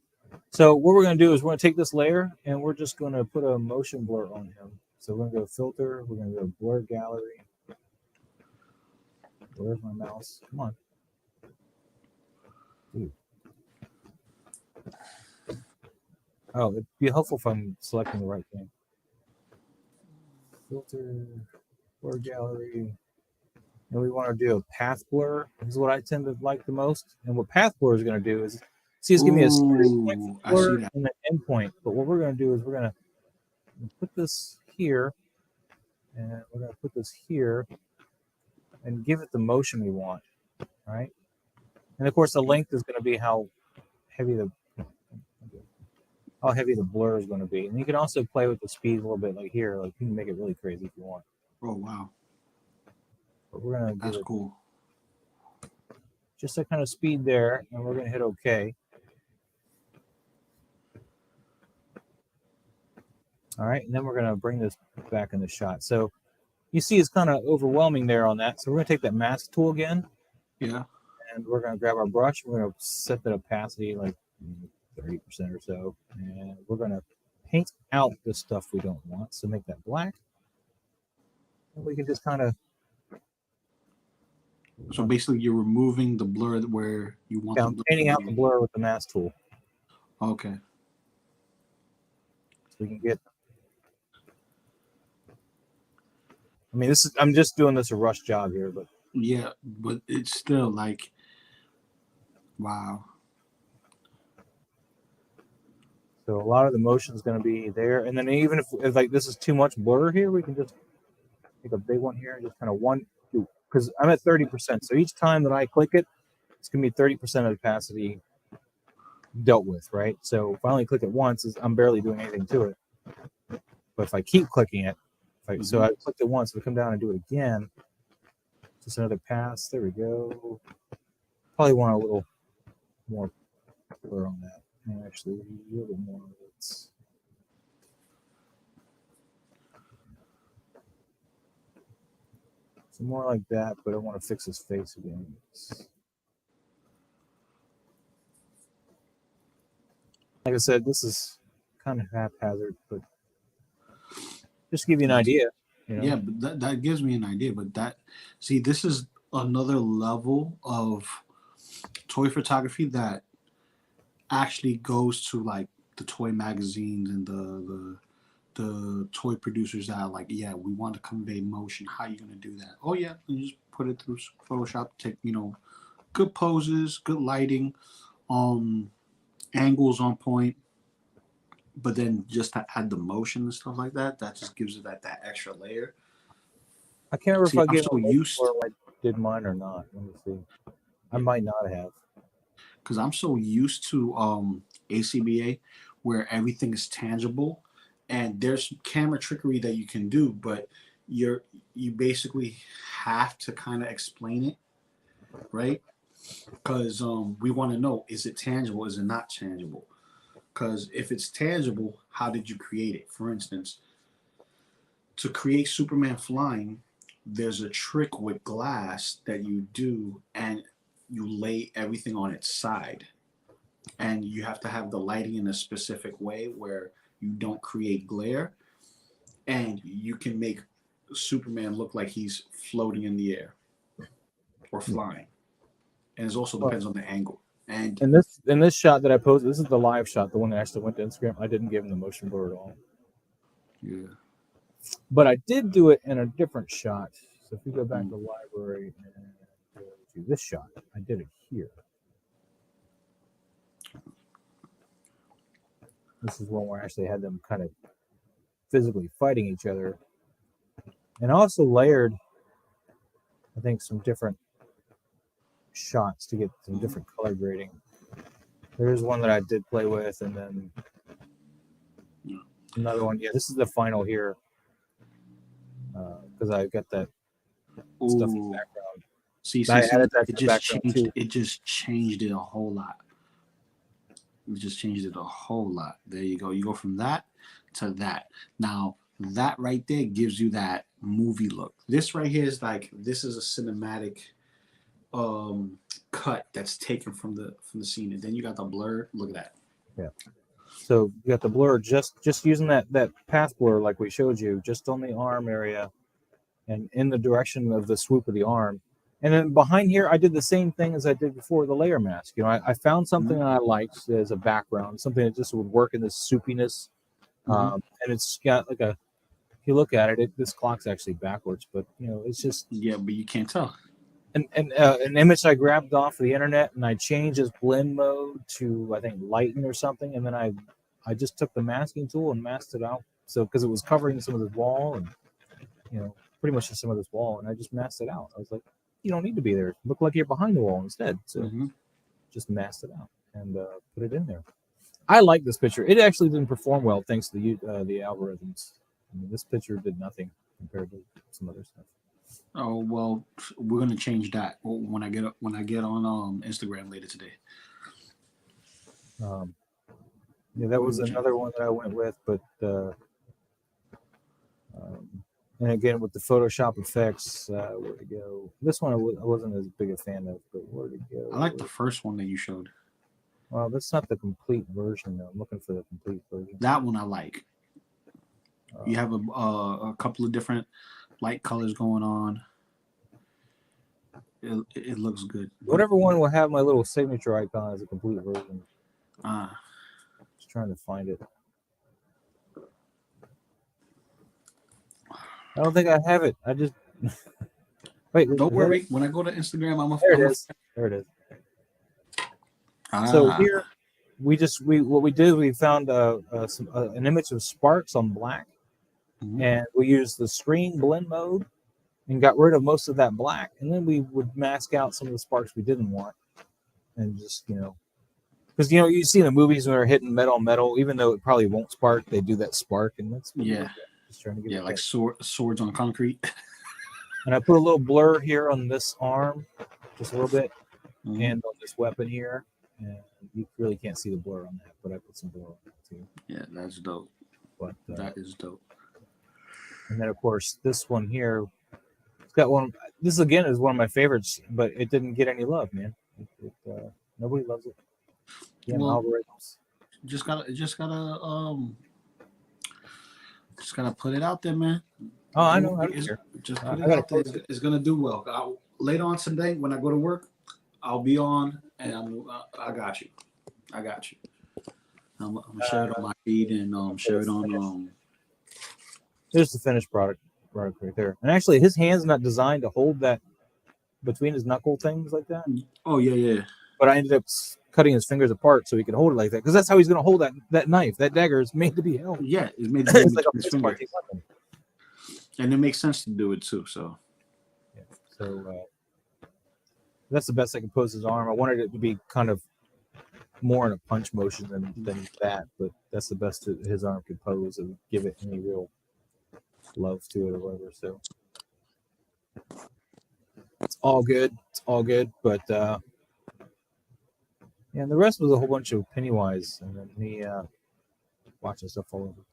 So what we're going to do is we're going to take this layer and we're just going to put a motion blur on him. So we're going to go filter. We're going to go blur gallery. Where's my mouse? Come on. Dude. Oh, it'd be helpful if I'm selecting the right thing. Filter, blur gallery. And we want to do a path blur. This is what I tend to like the most. And what path blur is going to do is, it's give me a starting point blur and an end point. But what we're going to do is we're going to put this here, and we're going to put this here, and give it the motion we want, right? And of course, the length is going to be how heavy the blur is going to be. And you can also play with the speed a little bit, like here. Like you can make it really crazy if you want. Oh wow! But we're going to that's cool. Just that kind of speed there, and we're going to hit OK. All right, and then we're going to bring this back in the shot. So you see it's kind of overwhelming there on that. So we're going to take that mask tool again. Yeah. And we're going to grab our brush. We're going to set that opacity like 30% or so. And we're going to paint out the stuff we don't want. So make that black. And we can just kind of... So basically you're removing the blur where you want the blur. Painting out the blur with the mask tool. Okay. So we can get... I mean, I'm just doing this a rush job here, but... Yeah, but it's still like... Wow. So a lot of the motion is going to be there. And then even if like this is too much blur here, we can just take a big one here and just kind of because I'm at 30%. So each time that I click it, it's going to be 30% of opacity dealt with, right? So if I only click it once, I'm barely doing anything to it. But if I keep clicking it, so I clicked it once, if I come down and do it again, just another pass. There we go. Probably want a little more blur on that. And actually, a little more of it. some more like that, but I want to fix his face again. Like I said, this is kind of haphazard, but just to give you an idea. You know? Yeah, but that gives me an idea. But this is another level of toy photography that actually goes to like the toy magazines and the toy producers that are like, yeah, we want to convey motion. How are you going to do that? Oh yeah, you just put it through Photoshop. Take good poses, good lighting, angles on point. But then just to add the motion and stuff like that, that just gives it that extra layer. I can't remember if I gave so used or I did mine or not. Let me see. I might not have. Because I'm so used to ACBA where everything is tangible and there's camera trickery that you can do, but you basically have to kind of explain it, right? Because we want to know, is it tangible? Is it not tangible? Because if it's tangible, how did you create it? For instance, to create Superman flying, there's a trick with glass that you do, and you lay everything on its side. And you have to have the lighting in a specific way where you don't create glare, and you can make Superman look like he's floating in the air or flying. And it also depends on the angle. And in this shot that I posted, this is the live shot, the one that actually went to Instagram. I didn't give him the motion blur at all. Yeah. But I did do it in a different shot. So if you go back to the library and go to this shot, I did it here. This is one where I actually had them kind of physically fighting each other. And also layered, I think, some different shots to get some different color grading. There's one that I did play with, and then another one. Yeah, this is the final here. Because I got that stuff in the background. See, it just changed it a whole lot. It just changed it a whole lot. There you go. You go from that to that. Now, that right there gives you that movie look. This right here is like, this is a cinematic cut that's taken from the scene. And then you got the blur. Look at that. Yeah. So you got the blur just using that path blur like we showed you, just on the arm area and in the direction of the swoop of the arm. And then behind here, I did the same thing as I did before the layer mask. You know, I found something that I liked as a background, something that just would work in this soupiness. And it's got like if you look at it, this clock's actually backwards, but you know, it's just. Yeah, but you can't tell. An image I grabbed off the internet and I changed its blend mode to, I think, lighten or something. And then I just took the masking tool and masked it out. So, because it was covering some of the wall and, you know, pretty much just some of this wall. And I just masked it out. I was like, you don't need to be there. Look like you're behind the wall instead. So just masked it out and put it in there. I like this picture. It actually didn't perform well thanks to the algorithms. I mean, this picture did nothing compared to some other stuff. Oh well, we're gonna change that when I get on Instagram later today. Yeah, that was another one that I went with, but and again with the Photoshop effects, where'd it go? This one I wasn't as big a fan of, but where'd it go? I like the first one that you showed. Well, that's not the complete version though. I'm looking for the complete version. That one I like. You have a couple of different light colors going on. It looks good. Whatever one will have my little signature icon as a complete version. Just trying to find it. I don't think I have it. I just wait. Don't worry. When I go to Instagram, There it is. There it is. So here, we found an image of sparks on black, and we used the screen blend mode and got rid of most of that black, and then we would mask out some of the sparks we didn't want, and just because you see in the movies when they're hitting metal on metal, even though it probably won't spark, they do that spark, and that's just trying to get like swords on concrete. And I put a little blur here on this arm, just a little bit, and on this weapon here. And you really can't see the blur on that, but I put some blur on that too. Yeah, that's dope. But that is dope. And then, of course, this one here, it's got one. this again is one of my favorites, but it didn't get any love, man. Nobody loves it. Damn Well, algorithms. Just gotta put it out there, man. Oh, I know. I don't care. Just put it out there. It's gonna do well. Later on today, when I go to work, I'll be on, and I got you. I got you. I'm gonna share it on my feed and share it on. There's the finished product right there. And actually, his hand's not designed to hold that between his knuckle things like that. Oh yeah. But I ended up cutting his fingers apart so he could hold it like that, because that's how he's going to hold that knife. That dagger is made to be held. Yeah, it's made to be it's like his finger. And it makes sense to do it too. So, yeah. So that's the best I can pose his arm. I wanted it to be kind of more in a punch motion than that, but that's the best his arm could pose and give it any real love to it or whatever. So it's all good. It's all good, but yeah, and the rest was a whole bunch of Pennywise and then me watching stuff all over.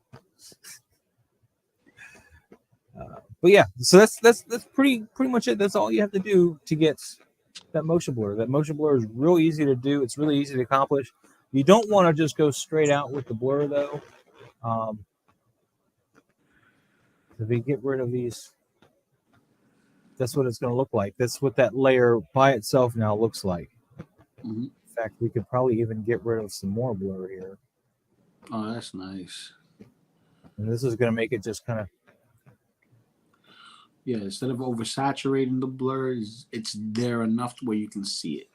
But yeah, so that's pretty much it. That's all you have to do to get that motion blur. That motion blur is real easy to do. It's really easy to accomplish. You don't want to just go straight out with the blur though. If you get rid of these, that's what it's going to look like. That's what that layer by itself now looks like. Mm-hmm. In fact, we could probably even get rid of some more blur here. Oh, that's nice. And this is going to make it just kind of. Yeah, instead of oversaturating the blur, it's there enough where you can see it.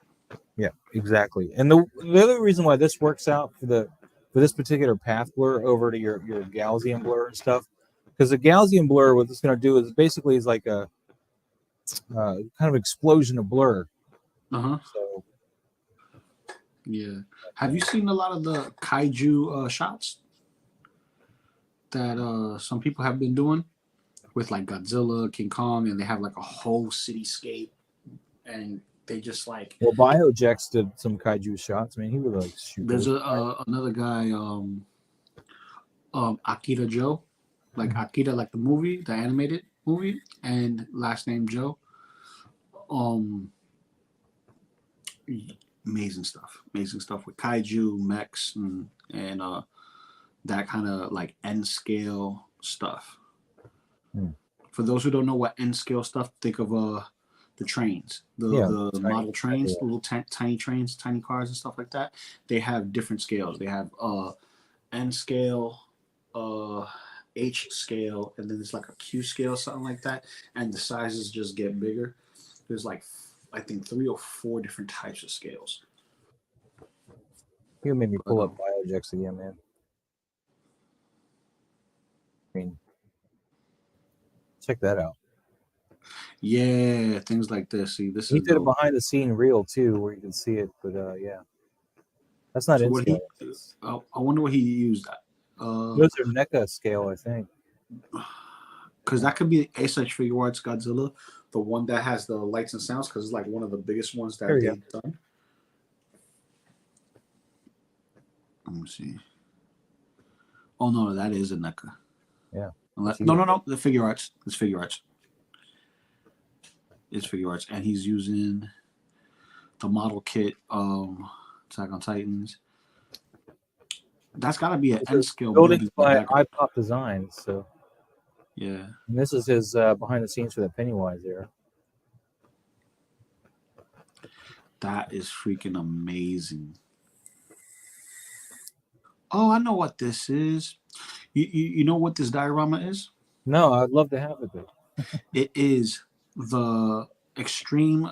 Yeah, exactly. And the other reason why this works out for this particular path blur over to your Gaussian blur and stuff, because the Gaussian blur, what it's going to do is basically is like a kind of explosion of blur. So. Yeah. Have you seen a lot of the kaiju shots that some people have been doing with like Godzilla, King Kong, and they have like a whole cityscape, and they just like. Well, BioJex did some kaiju shots. I mean, he would like shoot. There's another guy, Akira Joe, like Akira, like the movie, the animated movie, and last name Joe. Amazing stuff with kaiju, mechs, and that kind of like N scale stuff. For those who don't know what N scale stuff, think of the trains, the model trains, little tiny trains, tiny cars and stuff like that. They have different scales. They have N scale, H scale, and then there's like a Q scale, something like that. And the sizes just get bigger. There's like I think 3 or 4 different types of scales. You made me pull up BioJex again, man. I mean, check that out. Yeah, things like this. See, he did a behind the scene reel too, where you can see it. But yeah, that's not in scale. I wonder what he used. Those are NECA scale, I think. Because that could be Ace Figure Arts Godzilla, the one that has the lights and sounds, because it's like one of the biggest ones that they've done. Let me see. Oh no, that is a NECA. Yeah. No. The Figure Arts. It's Figure Arts. It's Figure Arts, and he's using the model kit. Attack on Titans. That's got to be an N scale. Buildings by iPop Designs. So. Yeah. And this is his behind the scenes for the Pennywise era. That is freaking amazing. Oh, I know what this is. You know what this diorama is? No, I'd love to have it though. It is the extreme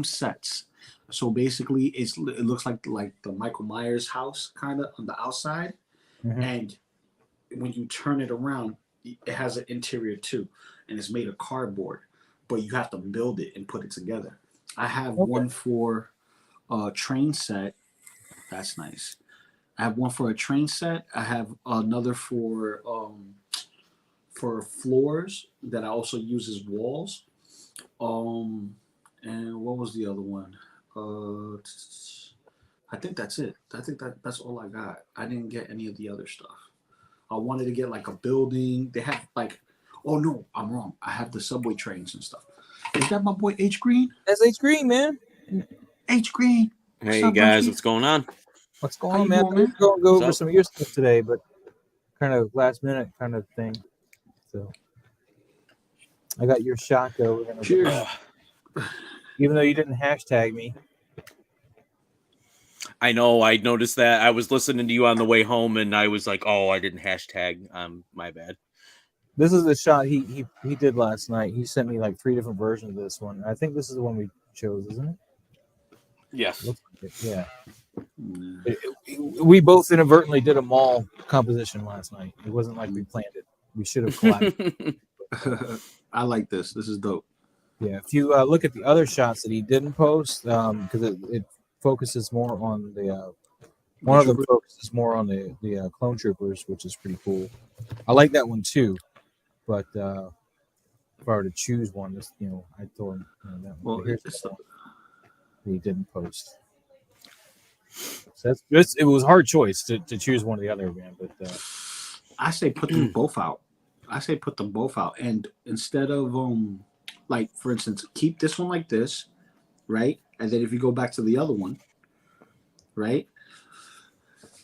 sets. So basically, it looks like the Michael Myers house kind of on the outside, and when you turn it around, it has an interior too, and it's made of cardboard, but you have to build it and put it together. I have one for a train set. That's nice. I have one for a train set. I have another for floors that I also use as walls. And what was the other one? I think that's it. I think that's all I got. I didn't get any of the other stuff. I wanted to get like a building. They have like, oh no, I'm wrong. I have the subway trains and stuff. Is that my boy H Green? That's H Green, man. H Green. Hey guys, what's going on? What's going on, man? We're going to go over some of your stuff today, but kind of last minute kind of thing. So I got your shot though. We're gonna Cheers. Even though you didn't hashtag me. I know. I noticed that. I was listening to you on the way home, and I was like, "Oh, I didn't hashtag. My bad." This is the shot he did last night. He sent me like 3 different versions of this one. I think this is the one we chose, isn't it? Yes. Looks like it. Yeah. We both inadvertently did a mall composition last night. It wasn't like we planned it. We should have collabed. I like this. This is dope. Yeah. If you look at the other shots that he didn't post, because it focuses more on the one of them focuses more on the clone troopers, which is pretty cool. I like that one too, but if I were to choose one, I told him that one. Well, Here's the one he didn't post. So it was a hard choice to choose one or the other, man. But I say put them both out. And instead of like for instance, keep this one like this, right? And then if you go back to the other one, right?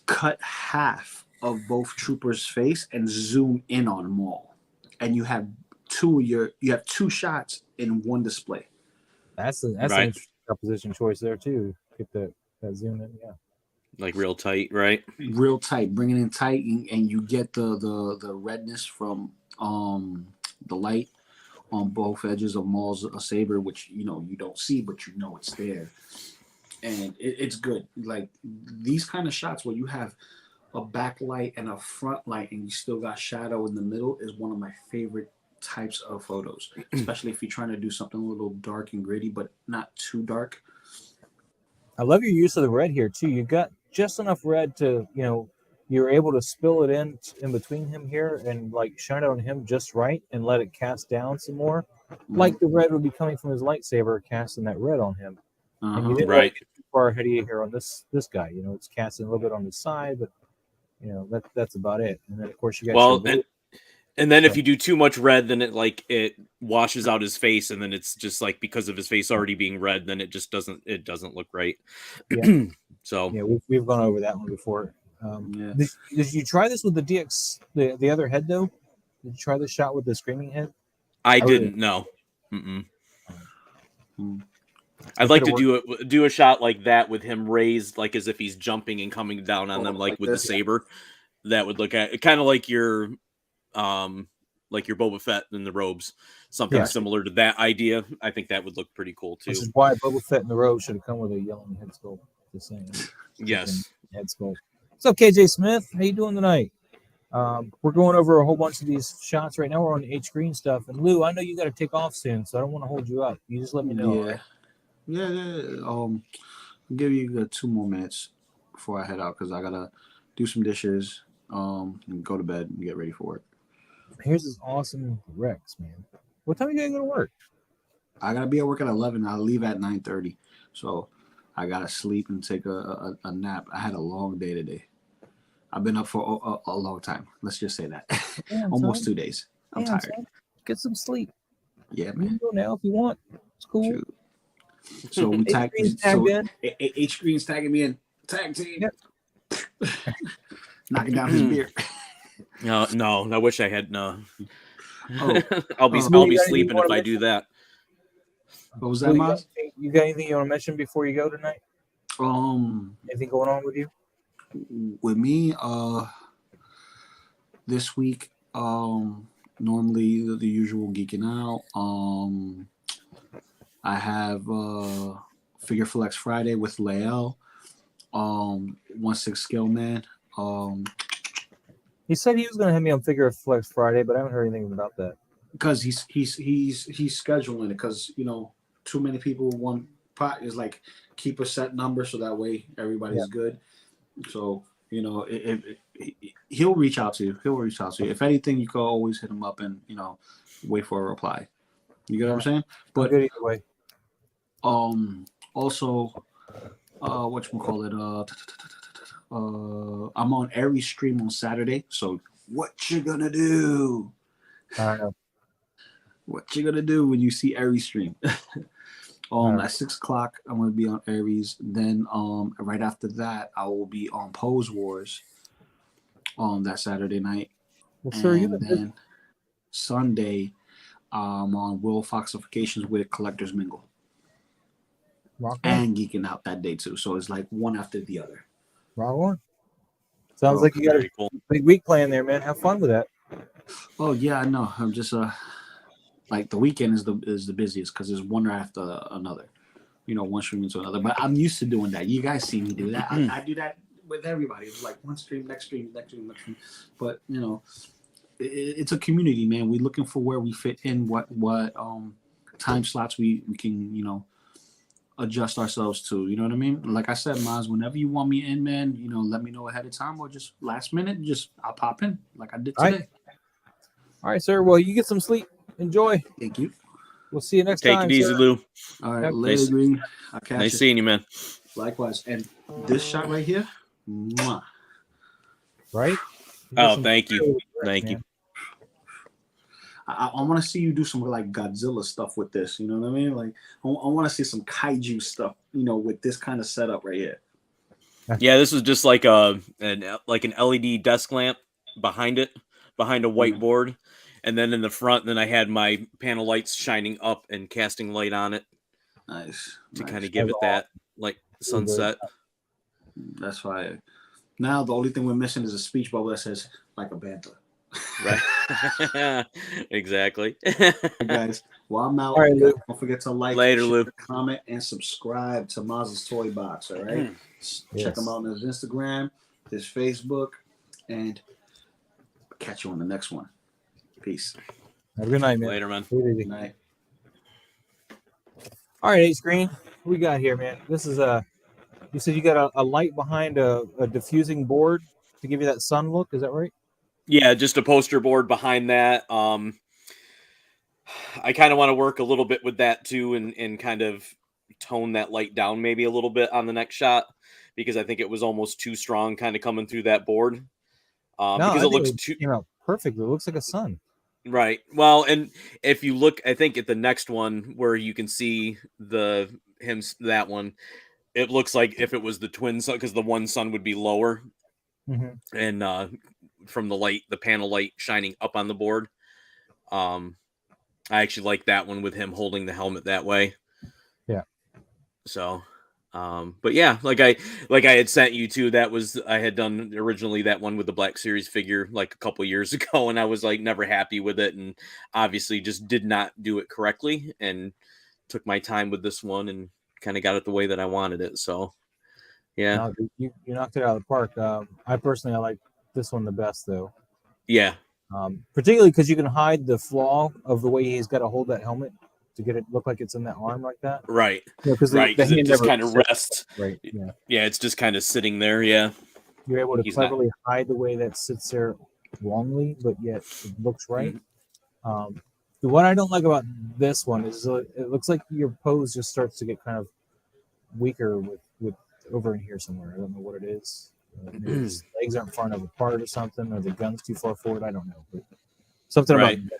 Cut half of both troopers' face and zoom in on them all, and you have two shots in one display. That's an interesting composition choice there too. Get that zoom in, yeah. Like real tight, right? Real tight, bring it in tight, and you get the redness from the light on both edges of Maul's saber, which you don't see, but you know it's there, and it's good. Like these kind of shots where you have a backlight and a front light, and you still got shadow in the middle, is one of my favorite types of photos, especially if you're trying to do something a little dark and gritty, but not too dark. I love your use of the red here too. You got just enough red to, you're able to spill it in between him here and like shine it on him just right and let it cast down some more. Like the red would be coming from his lightsaber, casting that red on him. And you didn't get too far ahead of you here on this guy. It's casting a little bit on the side, but that's about it. And then of course you got and then if you do too much red, then it washes out his face, and then it's just like because of his face already being red, then it just doesn't look right. Yeah. So yeah, we've gone over that one before. Did you try this with the DX the other head though? Did you try the shot with the screaming head? I didn't. No. I'd like to do a shot like that with him raised, like as if he's jumping and coming down on them, like with the saber. That would look at kind of like your Boba Fett in the robes, something similar to that idea. I think that would look pretty cool too. Which is why Boba Fett in the robes should have come with a yelling head sculpt. Just saying. Yes. Head sculpt. What's up, KJ Smith? How you doing tonight? We're going over a whole bunch of these shots right now. We're on the H Green stuff. And Lou, I know you got to take off soon, so I don't want to hold you up. You just let me know. Yeah. Right? Yeah. I'll give you 2 more minutes before I head out because I gotta do some dishes, and go to bed and get ready for work. Here's this awesome Rex, man. What time are you gonna go to work? I gotta be at work at 11. I'll leave at 9:30, so I gotta sleep and take a nap. I had a long day today. I've been up for a long time. Let's just say that. Almost 2 days. I'm tired. Son. Get some sleep. Yeah, man. You can go now if you want. It's cool. True. So we tagged in. H Green's tagging me in. Tag team. Yep. Knocking down his beer. No. I wish I had no. Oh. I'll be sleeping if I do that. What was that, Miles? You got anything you want to mention before you go tonight? Anything going on with you? With me, this week, normally the usual geeking out. I have Figure Flex Friday with Lael. 1/6 Scale Man. He said he was going to have me on Figure Flex Friday, but I haven't heard anything about that. Because he's scheduling it because too many people in one pot is like keep a set number so that way everybody's good. So he'll reach out to you. If anything, you can always hit him up and wait for a reply. You get what I'm saying? But good either way. Also, whatchamacallit, I'm on Aries stream on Saturday. So what you gonna do? I don't know. what you gonna do when you see Aries stream? At 6 o'clock, I'm gonna be on Aries. Then right after that, I will be on Pose Wars that Saturday night. Well, sir, and then Sunday, on Will Foxifications with Collectors Mingle. Rock and Geeking Out that day too. So it's like one after the other. Rock on. Sounds like you got a big week planned there, man. Have fun with that. Oh yeah, I know. I'm just like the weekend is the busiest because there's one right after another. One stream into another. But I'm used to doing that. You guys see me do that. I do that with everybody. It's like one stream, next stream, next stream, next stream. But it's a community, man. We're looking for where we fit in, what time slots we can adjust ourselves to. You know what I mean? Like I said, Maz, whenever you want me in, man, let me know ahead of time or just last minute. I'll pop in like I did today. All right, sir. Well, you get some sleep. Enjoy. Thank you. We'll see you next time. Take it easy, Lou. All right, later, Green. I'll catch you. Nice seeing you, man. Likewise. And this shot right here, mwah. Right? Oh, thank you. Thank you. I want to see you do some like Godzilla stuff with this. You know what I mean? Like I want to see some kaiju stuff. With this kind of setup right here. Yeah, this was just like an LED desk lamp behind a whiteboard, and then in the front, then I had my panel lights shining up and casting light on it. Nice. To kind of give it that like sunset. That's fire. Now the only thing we're missing is a speech bubble that says like a banter. Right. Exactly. Guys, while I'm out, all right, Lou. don't forget to like, later, share, Lou. comment, and subscribe to Maz's Toy Box. All right. Check him out on his Instagram, his Facebook, and catch you on the next one. Peace. Have a good night, man. Later, man. Good night. All right, Ace Green. What we got here, man? This is you said you got a light behind a diffusing board to give you that sun look. Is that right? Yeah, just a poster board behind that. I kind of want to work a little bit with that too, and kind of tone that light down maybe a little bit on the next shot, because I think it was almost too strong, kind of coming through that board. Because it looks too perfect. It looks like a sun. Right. Well, and if you look, I think at the next one where you can see that one, it looks like if it was the twin sun, because the one sun would be lower, and from the panel light shining up on the board. I actually like that one with him holding the helmet that way. Yeah. So, but yeah, like I had sent you to, I had done originally that one with the Black Series figure like a couple years ago, and I was like never happy with it, and obviously just did not do it correctly, and took my time with this one and kind of got it the way that I wanted it. So, yeah. No, you knocked it out of the park. I like this one the best though. Yeah. Particularly because you can hide the flaw of the way he's got to hold that helmet to get it look like it's in that arm like that. Right. Because it just kind of rests. Right. Yeah. Yeah, it's just kind of sitting there. Yeah. You're able to cleverly hide the way that sits there wrongly, but yet it looks right. What I don't like about this one is it looks like your pose just starts to get kind of weaker with over in here somewhere. I don't know what it is. Maybe his legs aren't far enough apart or something, or the gun's too far forward. I don't know. But something about that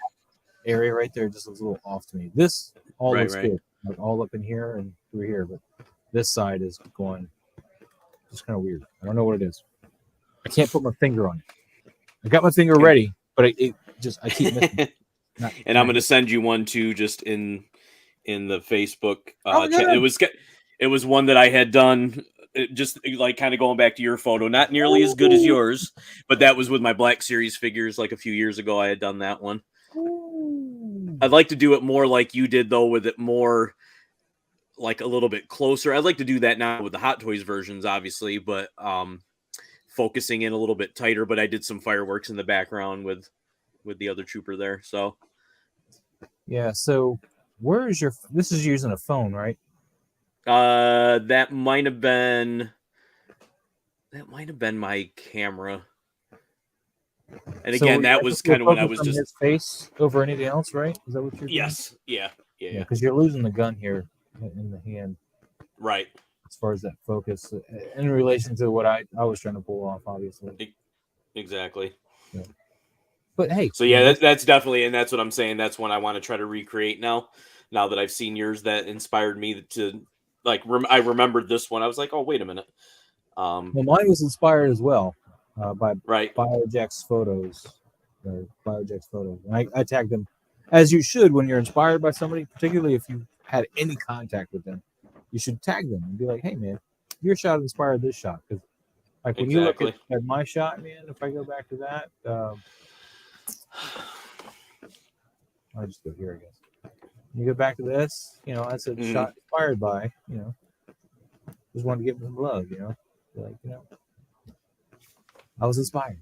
area right there just looks a little off to me. This all looks good, like all up in here and through here, but this side is going just kind of weird. I don't know what it is. I can't put my finger on it. I got my finger ready, but I keep missing. And I'm going to send you one too, just in the Facebook chat. It was one that I had done. Just like kind of going back to your photo, not nearly as good as yours, but that was with my Black Series figures like a few years ago. I had done that one. I'd like to do it more like you did though, with it more like a little bit closer. I'd like to do that now with the Hot Toys versions, obviously, but focusing in a little bit tighter. But I did some fireworks in the background with the other trooper there. So yeah. So where is this is using a phone, right? That might have been my camera. And again, that was kind of when I was just his face over anything else, right? Is that what you're doing? Yes. Yeah. Because you're losing the gun here in the hand, right? As far as that focus in relation to what I was trying to pull off, obviously. Exactly. Yeah. But hey, so yeah, that's definitely, and that's what I'm saying. That's one I want to try to recreate now. Now that I've seen yours, that inspired me to like. I remembered this one. I was like, oh wait a minute. Well, mine was inspired as well by Right. Biojex photos. Or Biojex photos. And I tagged them, as you should when you're inspired by somebody, particularly if you had any contact with them. You should tag them and be like, "Hey, man, your shot inspired this shot." Because like when you look at my shot, man, if I go back to that, I'll just go here, I guess. You go back to this, you know, that's a shot inspired by, you know, just wanted to give them some love, you know, like, you know, I was inspired.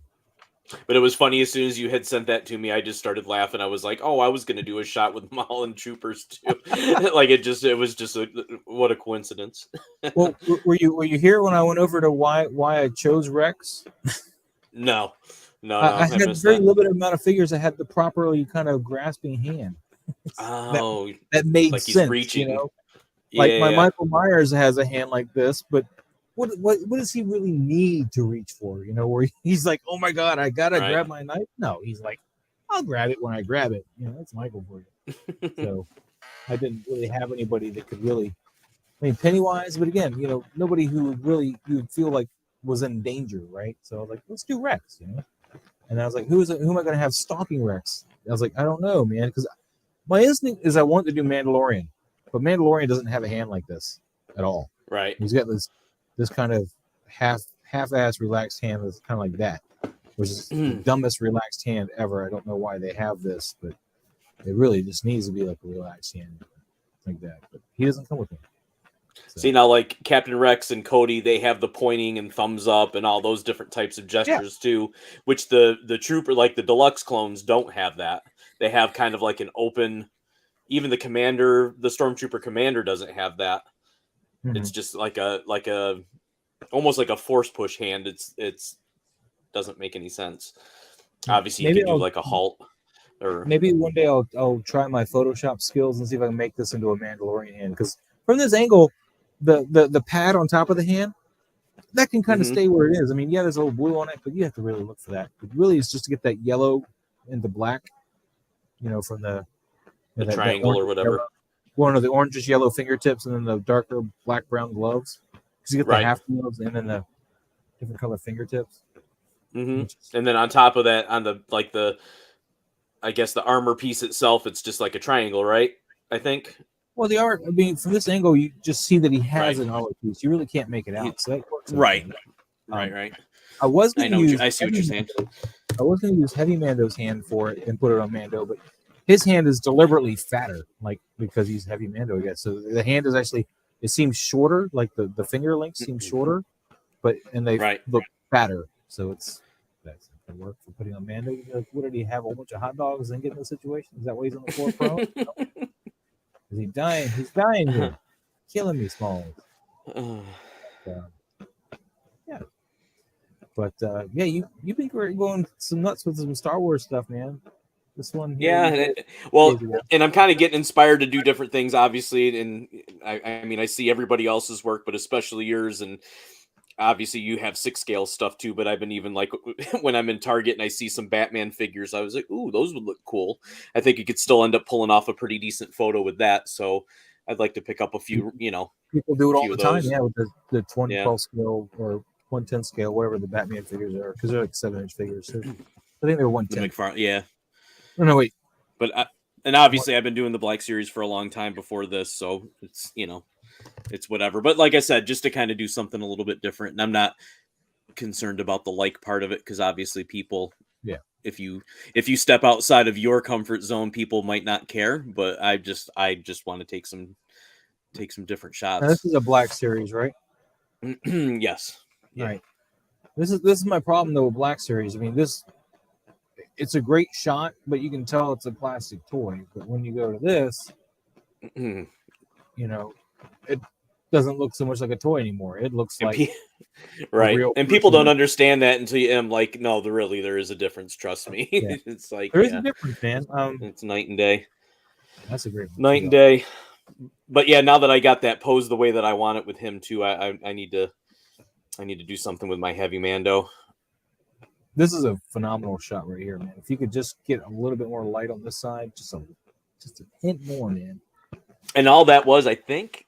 But it was funny, as soon as you had sent that to me, I just started laughing. I was like, "Oh, I was going to do a shot with Mulholland Troopers too." Like it was just what a coincidence. Well, were you here when I went over to why I chose Rex? No. I had very limited amount of figures that had the properly kind of grasping hand. Oh, that made like sense. He's reaching. You know, Yeah. Like my Michael Myers has a hand like this, but what does he really need to reach for? You know, where he's like, "Oh my God, I gotta grab my knife." No, he's like, "I'll grab it when I grab it." You know, that's Michael for you. So I didn't really have anybody that could really. I mean, Pennywise, but again, you know, nobody who really you would feel like was in danger, right? So I was like, let's do Rex, you know. And I was like, who am I going to have stalking Rex? I was like, I don't know, man, because my instinct is I want to do Mandalorian, but Mandalorian doesn't have a hand like this at all. Right. He's got this kind of half-ass relaxed hand that's kind of like that, which is the dumbest relaxed hand ever. I don't know why they have this, but it really just needs to be like a relaxed hand like that. But he doesn't come with me. So. See, now like Captain Rex and Cody, they have the pointing and thumbs up and all those different types of gestures too, which the trooper, like the deluxe clones, don't have that. They have kind of like an open. Even the commander, the stormtrooper commander, doesn't have that. Mm-hmm. It's just like a almost like a force push hand. It's doesn't make any sense. Obviously, maybe you can do like a halt. Or maybe one day I'll try my Photoshop skills and see if I can make this into a Mandalorian hand, because from this angle, the pad on top of the hand, that can kind of stay where it is. I mean, yeah, there's a little blue on it, but you have to really look for that. It really is just to get that yellow into black, you know, from the triangle or whatever. One of the orangish yellow fingertips and then the darker black brown gloves. Because you get the half gloves and then the different color fingertips. And then on top of that, on the I guess the armor piece itself, it's just like a triangle, right? I think. Well, the art, I mean, from this angle, you just see that he has an armor piece. You really can't make it out. So that works. Right. I was going to use. I see what you're saying. I was going to use Heavy Mando's hand for it and put it on Mando, but his hand is deliberately fatter, like because he's Heavy Mando, I guess. So the hand is actually, it seems shorter, like the finger length seems shorter, and they look fatter. So that's going to work for putting on Mando. You'd be like, what did he have? A whole bunch of hot dogs and get in the situation? Is that why he's on the floor prone? No. Is he dying? He's dying here. Killing me, Smalls. Yeah. But you've been going some nuts with some Star Wars stuff, man. This one, and I'm kind of getting inspired to do different things, obviously. And I mean, I see everybody else's work, but especially yours. And obviously, you have 6-scale stuff too. But I've been even like when I'm in Target and I see some Batman figures, I was like, "Ooh, those would look cool." I think you could still end up pulling off a pretty decent photo with that. So I'd like to pick up a few. You know, people do it all the time, with the 2012 scale or 110 scale, whatever the Batman figures are, because they're like 7-inch figures. So I think they're 110. Oh, no, wait. But and obviously, I've been doing the Black Series for a long time before this, so it's it's whatever. But like I said, just to kind of do something a little bit different, and I'm not concerned about the like part of it, because obviously, people, if you step outside of your comfort zone, people might not care. But I just want to take some different shots. Now, this is a Black Series, right? Yes. Yeah. Right. This is my problem though with Black Series. I mean, it's a great shot, but you can tell it's a plastic toy. But when you go to this, you know, it doesn't look so much like a toy anymore. It looks like right. And people don't understand that until you am like, no, there is a difference. Trust me. Yeah. It's like there is a difference, man. It's night and day. That's a great one. Night and day. But yeah, now that I got that pose the way that I want it with him too, I need to do something with my Heavy Mando. This is a phenomenal shot right here, man. If you could just get a little bit more light on this side, just a hint more, man. And all that was, I think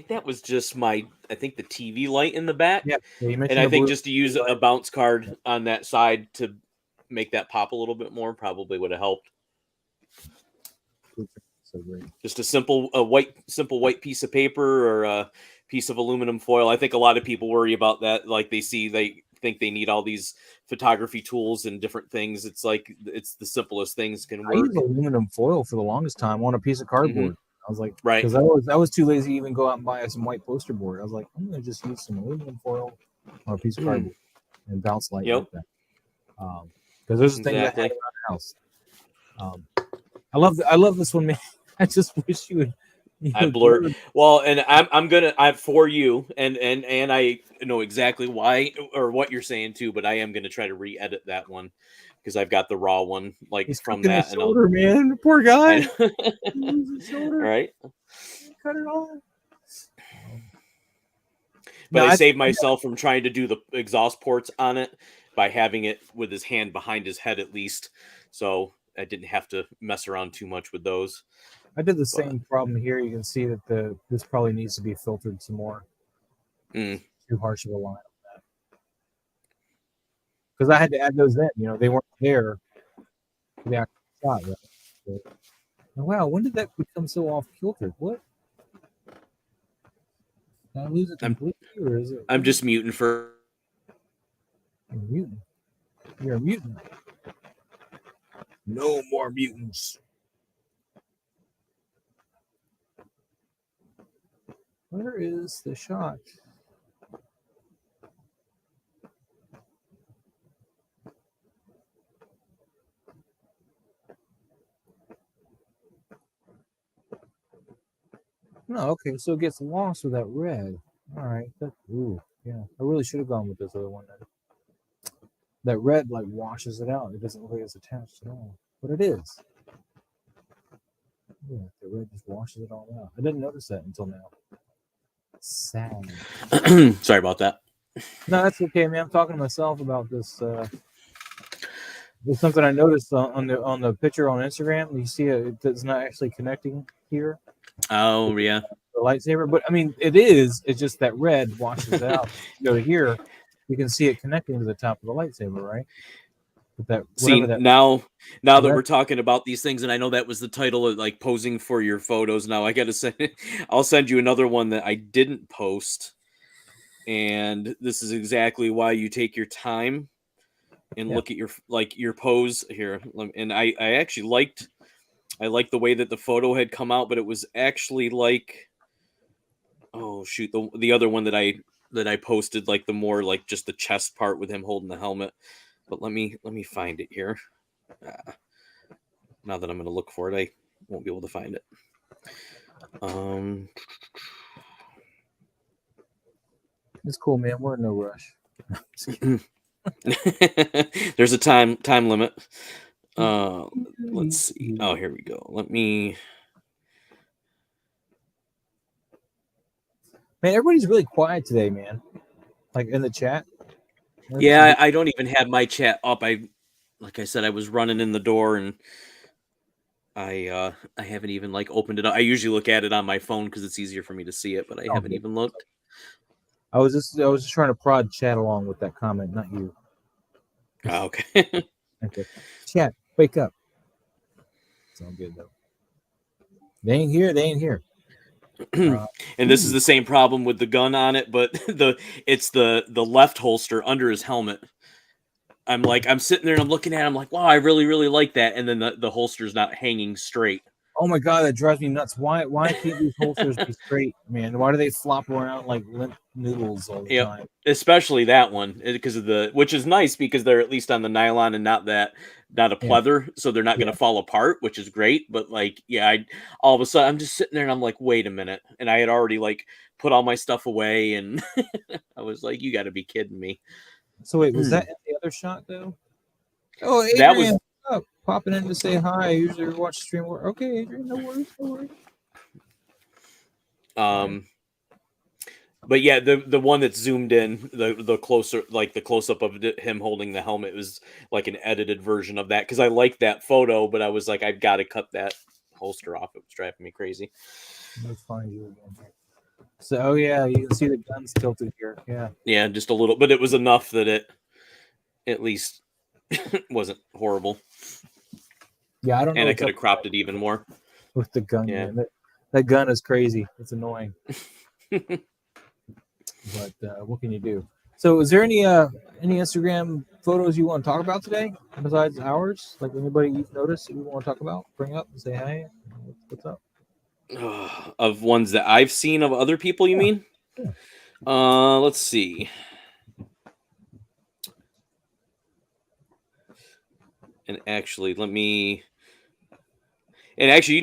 that was just the TV light in the back. Yeah, and I think just to use a bounce card on that side to make that pop a little bit more probably would have helped. So great. Just a simple white piece of paper or a piece of aluminum foil. I think a lot of people worry about that. Like they think they need all these photography tools and different things. It's like it's the simplest things can work. I used aluminum foil for the longest time on a piece of cardboard. I was like, right, because I was too lazy to even go out and buy some white poster board. I was like, I'm gonna just use some aluminum foil on a piece of cardboard and bounce light like that. Because there's a thing that I had around the house. I love this one, man. I just wish you would. I blurred. Well, and I'm for you, and I know exactly why or what you're saying too, but I am gonna try to re-edit that one because I've got the raw one He's from that. His shoulder, man, poor guy. His shoulder. Right. Cut it off. But I saved myself from trying to do the exhaust ports on it by having it with his hand behind his head at least, so I didn't have to mess around too much with those. I did the same problem here. You can see that this probably needs to be filtered some more. Too harsh of a line on that. Because I had to add those in. You know, they weren't there for the actual shot. Right? So, wow, when did that become so off kilter? What? Did I lose it completely, or is it? I'm just muting for. You're a mutant. You're a mutant. No more mutants. Where is the shot? No, okay, so it gets lost with that red. All right, yeah, I really should have gone with this other one. That red like washes it out. It doesn't look like it's attached at all, but it is. Yeah, the red just washes it all out. I didn't notice that until now. Sad. Sorry about that. No, that's okay, man. I'm talking to myself about this. There's something I noticed on the picture on Instagram. You see it's not actually connecting here. Oh yeah, the lightsaber. But I mean, it is. It's just that red washes it out. You go to here, you can see it connecting to the top of the lightsaber, right? But that now that we're talking about these things, and I know that was the title of like posing for your photos. Now I got to send. I'll send you another one that I didn't post, and this is exactly why you take your time and look at your pose here. And I actually liked the way that the photo had come out, but it was actually like, oh shoot, the other one that I posted, like the more like just the chest part with him holding the helmet. But let me find it here. Now that I'm going to look for it, I won't be able to find it. It's cool, man. We're in no rush. There's a time limit. Let's see. Oh, here we go. Man, everybody's really quiet today, man. Like in the chat. Yeah, I don't even have my chat up. Like I said, I was running in the door and I haven't even like opened it up. I usually look at it on my phone because it's easier for me to see it, but I haven't even looked. I was just trying to prod chat along with that comment, not you. Oh, okay. Okay. Chat, wake up. It's all good though. They ain't here. And this is the same problem with the gun on it, but it's the left holster under his helmet. I'm sitting there and I'm looking at it, I'm like, wow, I really, really like that. And then the holster's not hanging straight. Oh my god, that drives me nuts. Why can't these holsters be straight, man? Why do they flop around like limp noodles all the time? Especially that one, because of which is nice because they're at least on the nylon and not a pleather, so they're not going to fall apart, which is great. But like, all of a sudden I'm just sitting there and I'm like, wait a minute, and I had already like put all my stuff away, and I was like, you got to be kidding me. So wait, was that in the other shot though? Oh, Adrian, that was popping in to say hi. I usually watch the stream. Okay, Adrian, no worries. But yeah, the one that's zoomed in, the closer, like the close up of him holding the helmet was like an edited version of that because I liked that photo, but I was like, I've got to cut that holster off. It was driving me crazy. Let's find you again. So, oh yeah, you can see the guns tilted here. Yeah. Yeah, just a little, but it was enough that it at least wasn't horrible. Yeah, I don't know. And I could have cropped it even more with the gun. Yeah, man. That gun is crazy. It's annoying. But what can you do? So, is there any Instagram photos you want to talk about today besides ours? Like anybody you've noticed that you want to talk about, bring up, and say hey, what's up? Of ones that I've seen of other people, you mean? Yeah. Let's see. And actually, you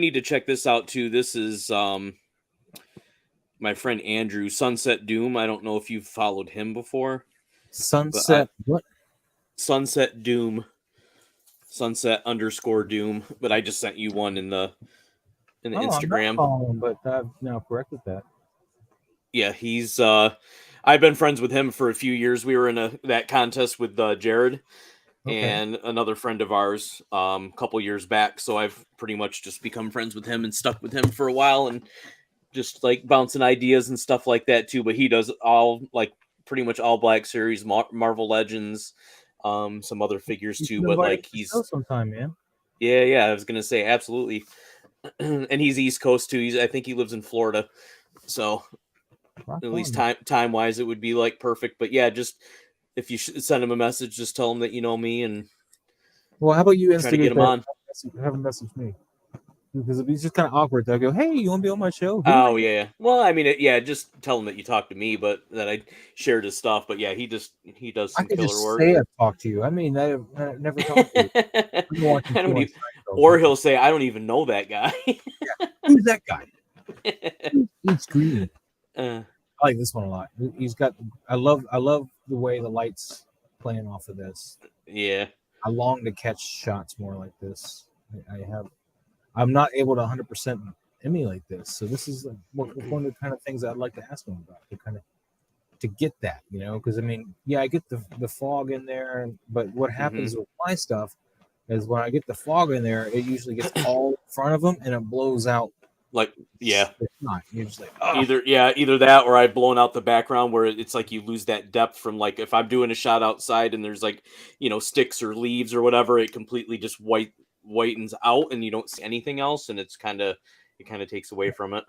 need to check this out too. This is my friend Andrew, Sunset Doom. I don't know if you've followed him before. Sunset what? Sunset Doom. Sunset_Doom. But I just sent you one in the Instagram. I'm not following, but I've now corrected that. Yeah, he's I've been friends with him for a few years. We were in that contest with Jared and another friend of ours a couple years back. So I've pretty much just become friends with him and stuck with him for a while and just like bouncing ideas and stuff like that too. But he does all like pretty much all Black Series, Marvel Legends, some other figures too. But like he's sometime, man. Yeah. I was gonna say absolutely, and he's East Coast too. I think he lives in Florida, so at least time wise, it would be like perfect. But yeah, just if you send him a message, just tell him that you know me and. Well, how about you try to get him on? Have him message me. Because it's just kind of awkward. I go, hey, you want to be on my show? Oh, yeah. Well, I mean, just tell him that you talked to me, but that I shared his stuff. But yeah, he does some killer work. Say I've talked to you. I mean, I never talked to you. Or he'll say, I don't even know that guy. Yeah. Who's that guy? He's green. I like this one a lot. He's got. I love the way the lights playing off of this. Yeah. I long to catch shots more like this. I'm not able to 100% emulate this, so this is one of the kind of things I'd like to ask him about to get that, because I mean, yeah, I get the fog in there, but what happens with my stuff is when I get the fog in there, it usually gets all in front of them and it blows out. Like, yeah, it's not. You're just like, either that or I've blown out the background where it's like you lose that depth from like if I'm doing a shot outside and there's like sticks or leaves or whatever, it completely just whitens out and you don't see anything else, and it kind of takes away from it.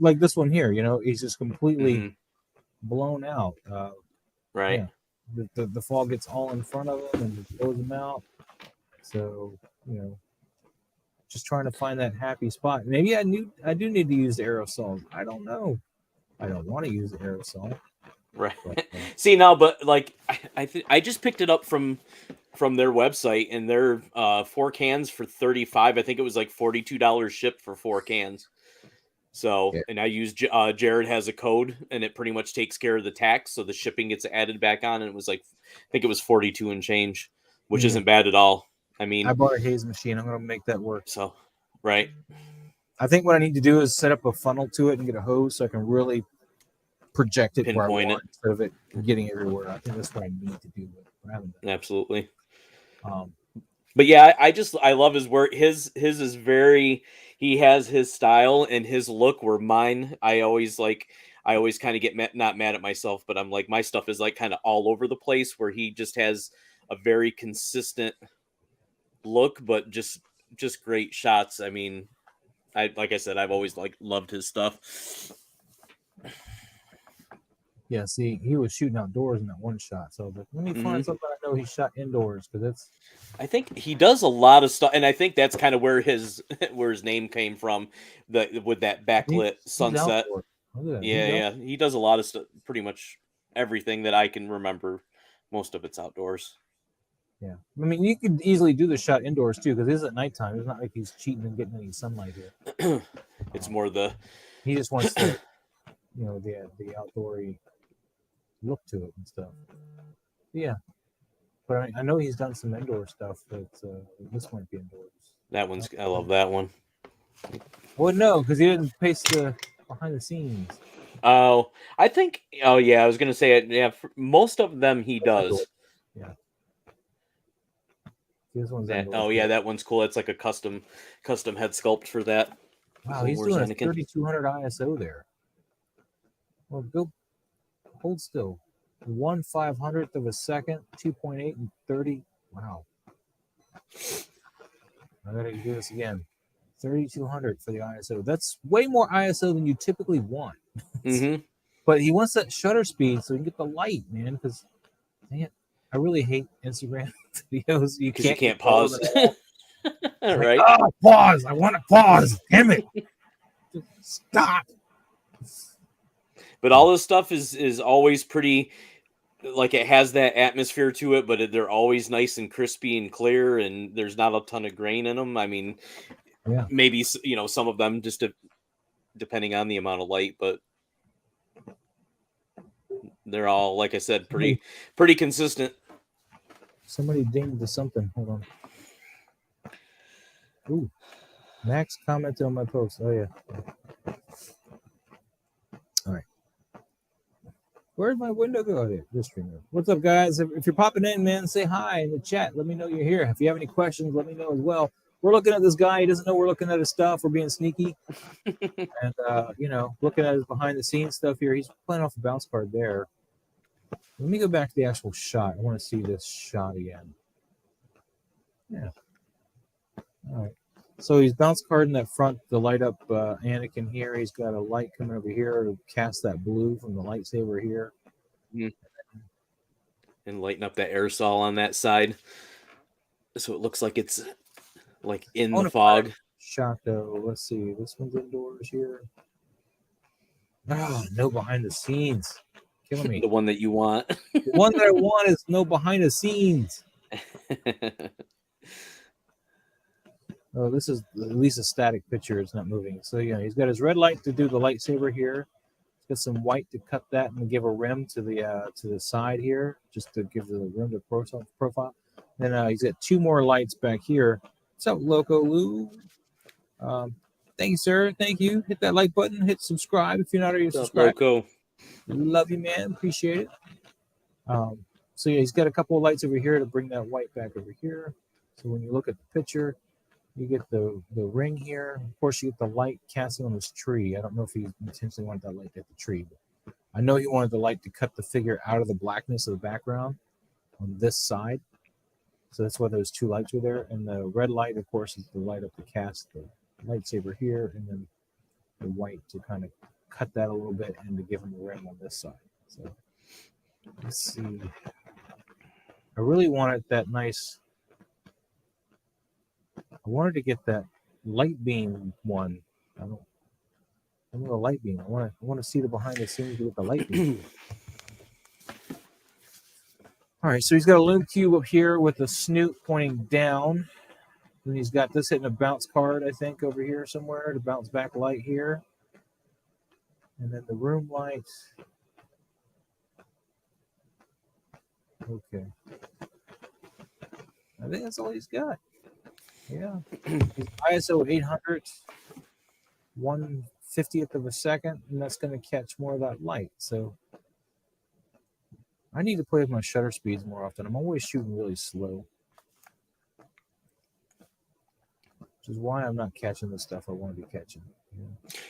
Like this one here, he's just completely blown out. Right. Yeah. The fog gets all in front of him and it blows him out. So just trying to find that happy spot. Maybe I do need to use the aerosol. I don't know. I don't want to use the aerosol. Right. But, see now, but like I just picked it up from their website, and they're 4 cans for $35. I think it was like $42 shipped for 4 cans. So, and I use Jared has a code, and it pretty much takes care of the tax, so the shipping gets added back on, and it was like I think it was 42 and change, which isn't bad at all. I mean, I bought a haze machine. I'm going to make that work. So, right. I think what I need to do is set up a funnel to it and get a hose so I can really project it where I want instead of it getting everywhere. I think that's what I need to do. But I haven't done. Absolutely. But yeah, I love his work. His is very. He has his style and his look. Where mine, I always kind of get not mad at myself, but I'm like my stuff is like kind of all over the place. Where he just has a very consistent look, but just great shots. I mean, like I said, I've always loved his stuff. Yeah, see, he was shooting outdoors in that one shot. So let me find something I know he shot indoors because I think he does a lot of stuff, and I think that's kind of where his name came from. With that backlit sunset. Yeah, he does a lot of stuff. Pretty much everything that I can remember. Most of it's outdoors. Yeah, I mean, you could easily do the shot indoors too because it is at nighttime. It's not like he's cheating and getting any sunlight here. It's more he just wants the the outdoory look to it and stuff. Yeah, but I know he's done some indoor stuff. That this might be indoors. That one's I love that one. Well, no, because he didn't paste the behind the scenes. Oh, I think. Oh, yeah. I was gonna say it. Yeah, most of them he does. Yeah. This one's yeah, that one's cool. It's like a custom head sculpt for that. Wow, he's doing a 3200 ISO there. Well, go hold still. 1/500th of a second, 2.8 and 30. Wow. I gotta do this again. 3200 for the ISO. That's way more ISO than you typically want. Mm-hmm. But he wants that shutter speed so he can get the light, man. Because I really hate Instagram videos. You can't pause. Right? Like, oh, pause. I want to pause. Damn it. Stop. But all this stuff is always pretty, like, it has that atmosphere to it, but they're always nice and crispy and clear, and there's not a ton of grain in them. I mean, maybe, some of them just depending on the amount of light, but they're all, like I said, pretty consistent. Somebody dinged to something. Hold on. Ooh. Max commented on my post. Oh, yeah. All right. Where'd my window go? There. This streamer. What's up, guys? If you're popping in, man, say hi in the chat. Let me know you're here. If you have any questions, let me know as well. We're looking at this guy. He doesn't know we're looking at his stuff. We're being sneaky. And, looking at his behind-the-scenes stuff here. He's playing off a bounce card there. Let me go back to the actual shot. I want to see this shot again. Yeah. All right. So he's bounce carding that front, the light up Anakin here. He's got a light coming over here to cast that blue from the lightsaber here. Mm. And lighten up that aerosol on that side. So it looks like it's like in the fog. Shot though. Let's see. This one's indoors here. Oh, no behind the scenes. Killing me. The one that you want. The one that I want is no behind the scenes. Oh, this is at least a static picture. It's not moving. So, he's got his red light to do the lightsaber here. He's got some white to cut that and give a rim to the side here, just to give the rim to profile. Then he's got two more lights back here. What's up, Loco Lu? Thank you, sir. Thank you. Hit that like button. Hit subscribe if you're not already subscribed. Loco. Love you, man. Appreciate it. So, he's got a couple of lights over here to bring that white back over here. So when you look at the picture, you get the ring here. Of course, you get the light casting on this tree. I don't know if he intentionally wanted that light to hit the tree, but I know he wanted the light to cut the figure out of the blackness of the background on this side. So that's why those two lights were there. And the red light, of course, is the light up to cast the lightsaber here, and then the white to kind of cut that a little bit and to give him a rim on this side. So let's see. I really wanted that nice. I wanted to get that light beam one. I don't know the light beam. I want to see the behind the scenes with the light beam. All right, so he's got a loom cube up here with the snoot pointing down. And he's got this hitting a bounce card, I think, over here somewhere to bounce back light here. And then the room light. Okay. I think that's all he's got. Yeah. ISO 800, 1/50th of a second, and that's going to catch more of that light. So I need to play with my shutter speeds more often. I'm always shooting really slow, which is why I'm not catching the stuff I want to be catching.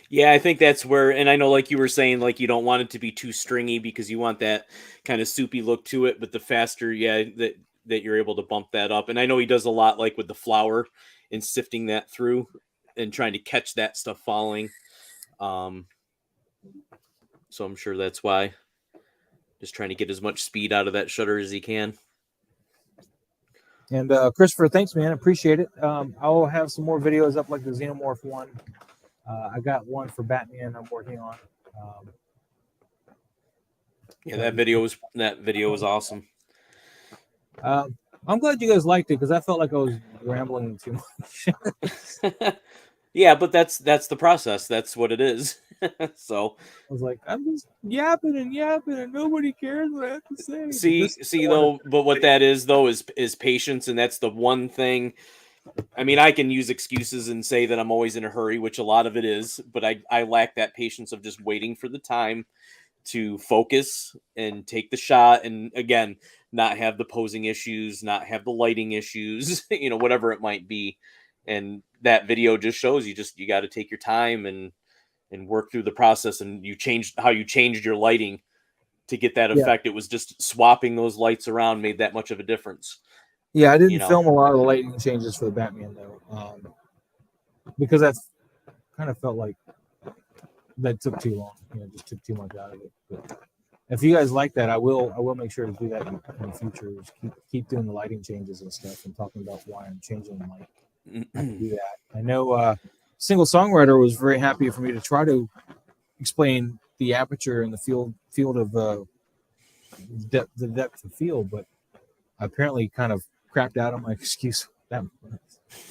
Yeah, I think that's where, and I know, like you were saying, like you don't want it to be too stringy because you want that kind of soupy look to it. But the faster, that you're able to bump that up. And I know he does a lot like with the flour and sifting that through and trying to catch that stuff falling. So I'm sure that's why. Just trying to get as much speed out of that shutter as he can. And Christopher, thanks, man. Appreciate it. I'll have some more videos up like the Xenomorph one. I got one for Batman I'm working on. Yeah, that video was awesome. I'm glad you guys liked it because I felt like I was rambling too much. Yeah, but that's the process. That's what it is. So I was like, I'm just yapping and nobody cares what I have to say. See though, but what that is though is patience, and that's the one thing I mean, I can use excuses and say that I'm always in a hurry, which a lot of it is, but I lack that patience of just waiting for the time to focus and take the shot. And again, not have the posing issues, not have the lighting issues, whatever it might be. And that video just shows you got to take your time and work through the process. And you changed your lighting to get that effect. It was just swapping those lights around made that much of a difference. Yeah, I didn't film a lot of the lighting changes for the Batman though, because that's kind of felt like that took too long. Just took too much out of it. But if you guys like that, I will make sure to do that in the future. Just keep doing the lighting changes and stuff, and talking about why I'm changing the light. I can do that. I know Single Songwriter was very happy for me to try to explain the aperture and the field of the depth of field, but I apparently kind of crapped out on my excuse. And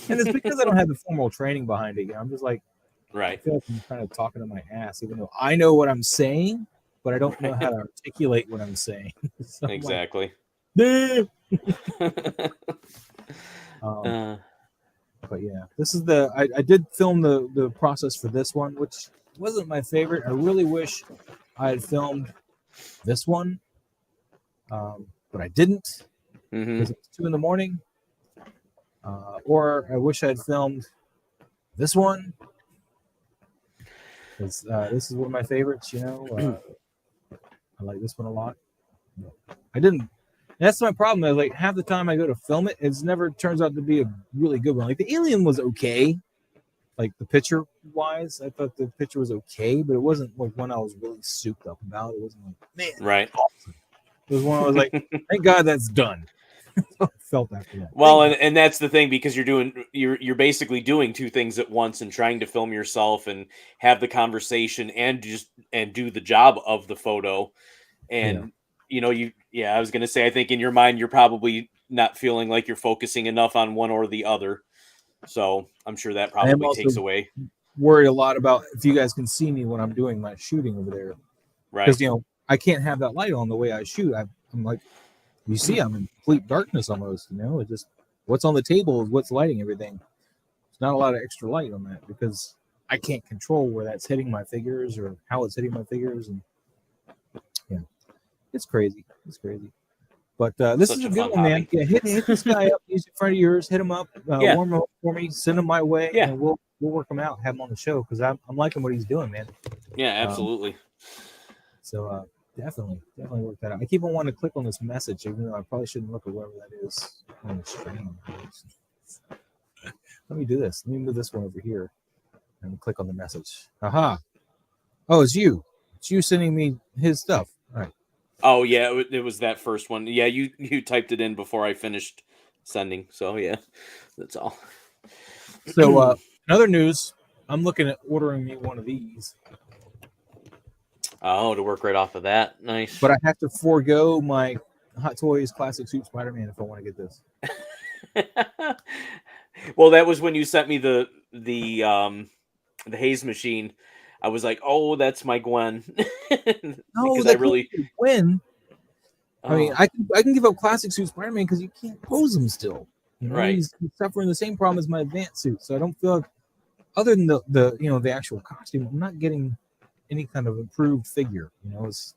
it's because I don't have the formal training behind it. I'm just like, I feel like I'm kind of talking to my ass, even though I know what I'm saying, but I don't know how to articulate what I'm saying. So exactly. Like, but yeah, this is I did film the process for this one, which wasn't my favorite. I really wish I had filmed this one, but I didn't because it's 2 a.m. Or I wish I had filmed this one because this is one of my favorites. I like this one a lot. I didn't. That's my problem. Like half the time I go to film it, it never turns out to be a really good one. Like the Alien was okay, like the picture wise. I thought the picture was okay, but it wasn't like one I was really souped up about. It wasn't like, man, awesome. It was one I was like, thank God that's done. I felt after that. Well, and that's the thing, because you're basically doing two things at once and trying to film yourself and have the conversation and do the job of the photo. And I was gonna say, I think in your mind you're probably not feeling like you're focusing enough on one or the other. So I'm sure that probably takes away. Worried a lot about if you guys can see me when I'm doing my shooting over there, right? Because I can't have that light on the way I shoot. I'm like, you see, I'm in complete darkness almost. It's just what's on the table is what's lighting everything. There's not a lot of extra light on that because I can't control where that's hitting my figures or how it's hitting my figures, and it's crazy. But this is a good one, man. Yeah, hit this guy up. He's in front of yours. Hit him up. Warm him up for me. Send him my way. Yeah, and we'll work him out. Have him on the show because I'm liking what he's doing, man. Yeah, absolutely. So definitely work that out. I keep on wanting to click on this message, even though I probably shouldn't look at whatever that is on the stream. Let me do this. Let me move this one over here and click on the message. Aha! Oh, it's you. It's you sending me his stuff. All right. Oh yeah, it was that first one. Yeah, you typed it in before I finished sending. So yeah, that's all. So in other news, I'm looking at ordering me one of these. Oh, to work right off of that. Nice. But I have to forego my Hot Toys Classic Suit Spider-Man if I want to get this. Well, that was when you sent me the haze machine. I was like, oh, that's my Gwen. No, that's Gwen. I mean, I can give up Classic Suit Spider-Man because you can't pose him still. Right. He's suffering the same problem as my advanced suit. So I don't feel like, other than the actual costume, I'm not getting any kind of improved figure. It's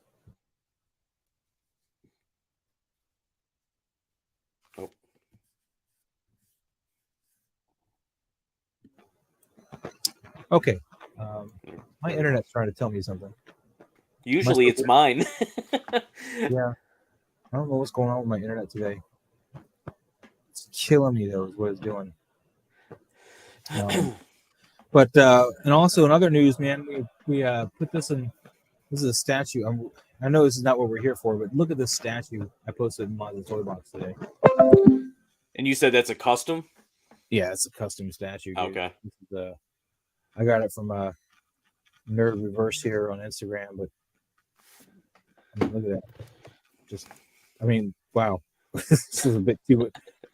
okay. My internet's trying to tell me something. Usually it's mine. Yeah. I don't know what's going on with my internet today. It's killing me, though, is what it's doing. But and also in other news, man, we put this in. This is a statue. I know this is not what we're here for, but look at this statue I posted in my toy box today. And you said that's a custom? Yeah, it's a custom statue. Dude. Okay. This is, I got it from Nerd Reverse here on Instagram, but look at that. Wow. This is a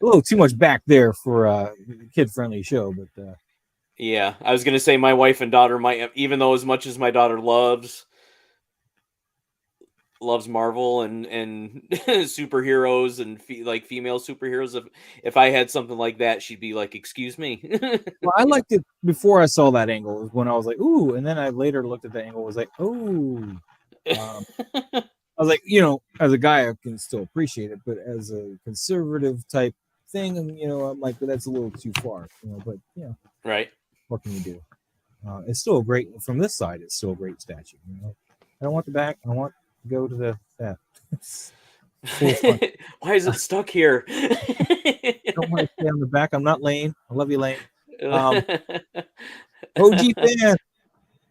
little too much back there for a kid-friendly show, but yeah, I was gonna say my wife and daughter might have, even though as much as my daughter loves loves Marvel and superheroes and female superheroes. If I had something like that, she'd be like, "Excuse me." Well, I liked it before I saw that angle. When I was like, "Ooh," and then I later looked at the angle. Was like, "Oh." I was like, as a guy, I can still appreciate it, but as a conservative type thing, and I'm like, but that's a little too far, But right. What can you do? It's still a great from this side. It's still a great statue. I don't want the back. I want to go to the that. Why is it stuck here? I don't want to stay on the back. I'm not Lane. I love you, Lane. OG fan.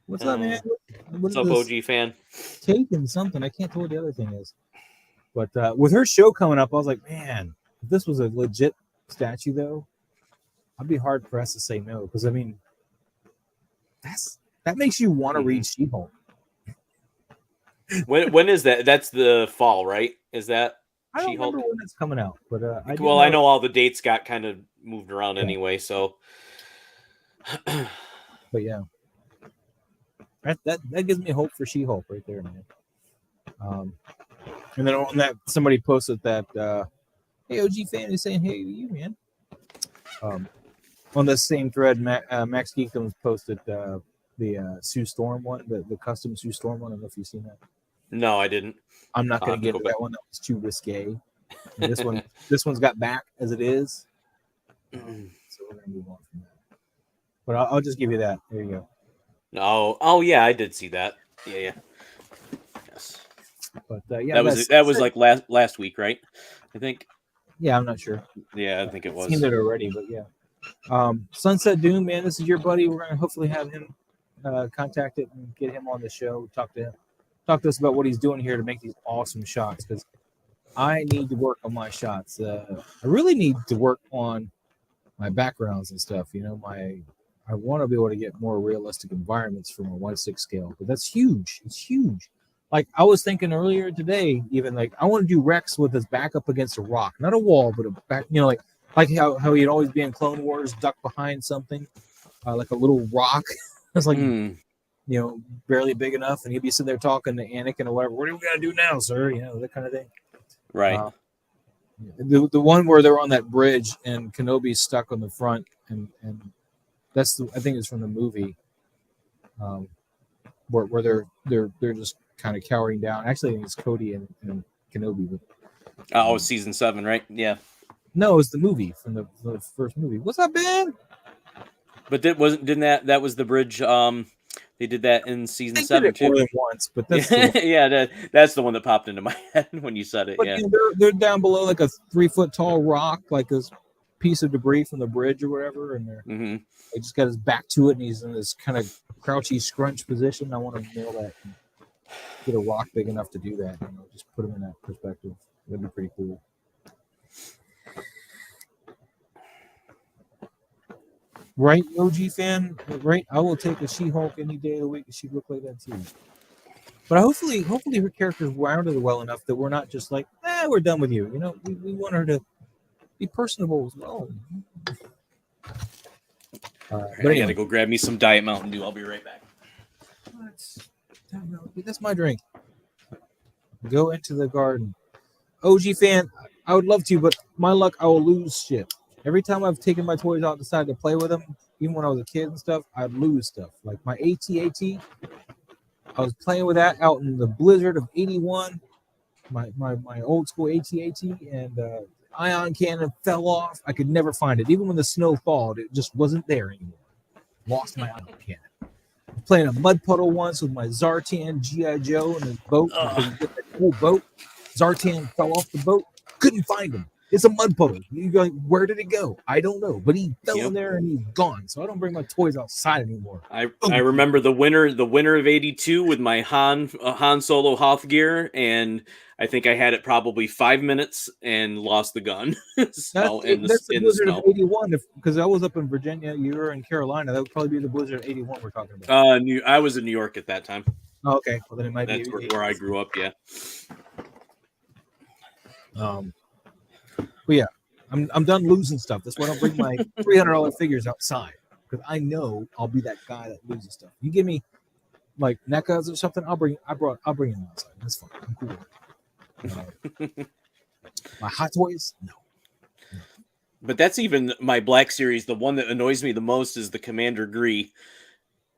What's up, man? What's up, OG fan? Taking something. I can't tell what the other thing is. But with her show coming up, I was like, man, if this was a legit statue, though, I'd be hard pressed to say no. Because, I mean, that makes you want to read She-Hulk. When is that? That's the fall, right? Is that I don't remember when it's coming out. But I know all the dates got kind of moved around anyway, so. But yeah. That gives me hope for She-Hulk right there, man. And then on that, somebody posted that, hey, OG fan is saying, hey, you, man. On the same thread, Max Geekums posted the Sue Storm one, the custom Sue Storm one. I don't know if you've seen that. No, I didn't. I'm not going to get into that one. That was too risque. This one's got back as it is. So we're going to move on from that. But I'll just give you that. There you go. Oh yeah, I did see that. Yeah. Yes. But that was like last week, right? I think. Yeah, I'm not sure. Yeah, I think it was. I've seen it already, but yeah. Sunset Doom, man, this is your buddy. We're gonna hopefully have him contact it and get him on the show. Talk to us about what he's doing here to make these awesome shots, because I need to work on my shots. I really need to work on my backgrounds and stuff. I want to be able to get more realistic environments from a 1/6 scale, but that's huge. It's huge. Like I was thinking earlier today, even like I want to do Rex with his back up against a rock, not a wall, but a back. Like how he'd always be in Clone Wars, duck behind something, like a little rock. It's like barely big enough, and he'd be sitting there talking to Anakin or whatever. What do we got to do now, sir? That kind of thing. Right. The one where they're on that bridge and Kenobi's stuck on the front, and that's I think it's from the movie, where they're just kind of cowering down. Actually, I think it's Cody and Kenobi. But, season 7, right? Yeah. No, it's the movie from the first movie. What's up, Ben? But that was the bridge? They did that in season 7 too. More than once, but that's that's the one that popped into my head when you said it. But, yeah, they're down below like a 3-foot tall rock, like this piece of debris from the bridge or whatever, and they just got his back to it, and he's in this kind of crouchy scrunch position. I want to nail that. And get a rock big enough to do that. Just put him in that perspective. That'd be pretty cool. Right, OG fan? Right? I will take a She-Hulk any day of the week if she look like that too. But hopefully her character's rounded well enough that we're not just like, we're done with you. We want her to be personable as well. But I gotta go grab me some Diet Mountain Dew. I'll be right back. That's my drink. Go into the garden. OG fan, I would love to, but my luck, I will lose shit. Every time I've taken my toys out and decided to play with them, even when I was a kid and stuff, I'd lose stuff. Like my AT-AT, I was playing with that out in the blizzard of 81. My old school AT-AT, and ion cannon fell off. I could never find it. Even when the snow thawed, it just wasn't there anymore. Lost my ion cannon. Playing a mud puddle once with my Zartan G.I. Joe and his boat. That cool boat. Zartan fell off the boat. Couldn't find him. It's a mud puddle. You go, where did it go? I don't know. But he fell in there and he's gone. So I don't bring my toys outside anymore. I remember the winter of 82 with my Han Solo Hoth gear, and I think I had it probably 5 minutes and lost the gun. That's the blizzard of 81, because I was up in Virginia, you were in Carolina. That would probably be the blizzard of 81 we're talking about. I was in New York at that time. Oh, okay. Well, then it might That's be where I grew up, yeah. But yeah, I'm done losing stuff. That's why I don't bring my $300 figures outside, because I know I'll be that guy that loses stuff. You give me like NECAs or something, I'll bring them outside. That's fine. I'm cool. My Hot Toys, no. But that's even my Black Series. The one that annoys me the most is the Commander Gree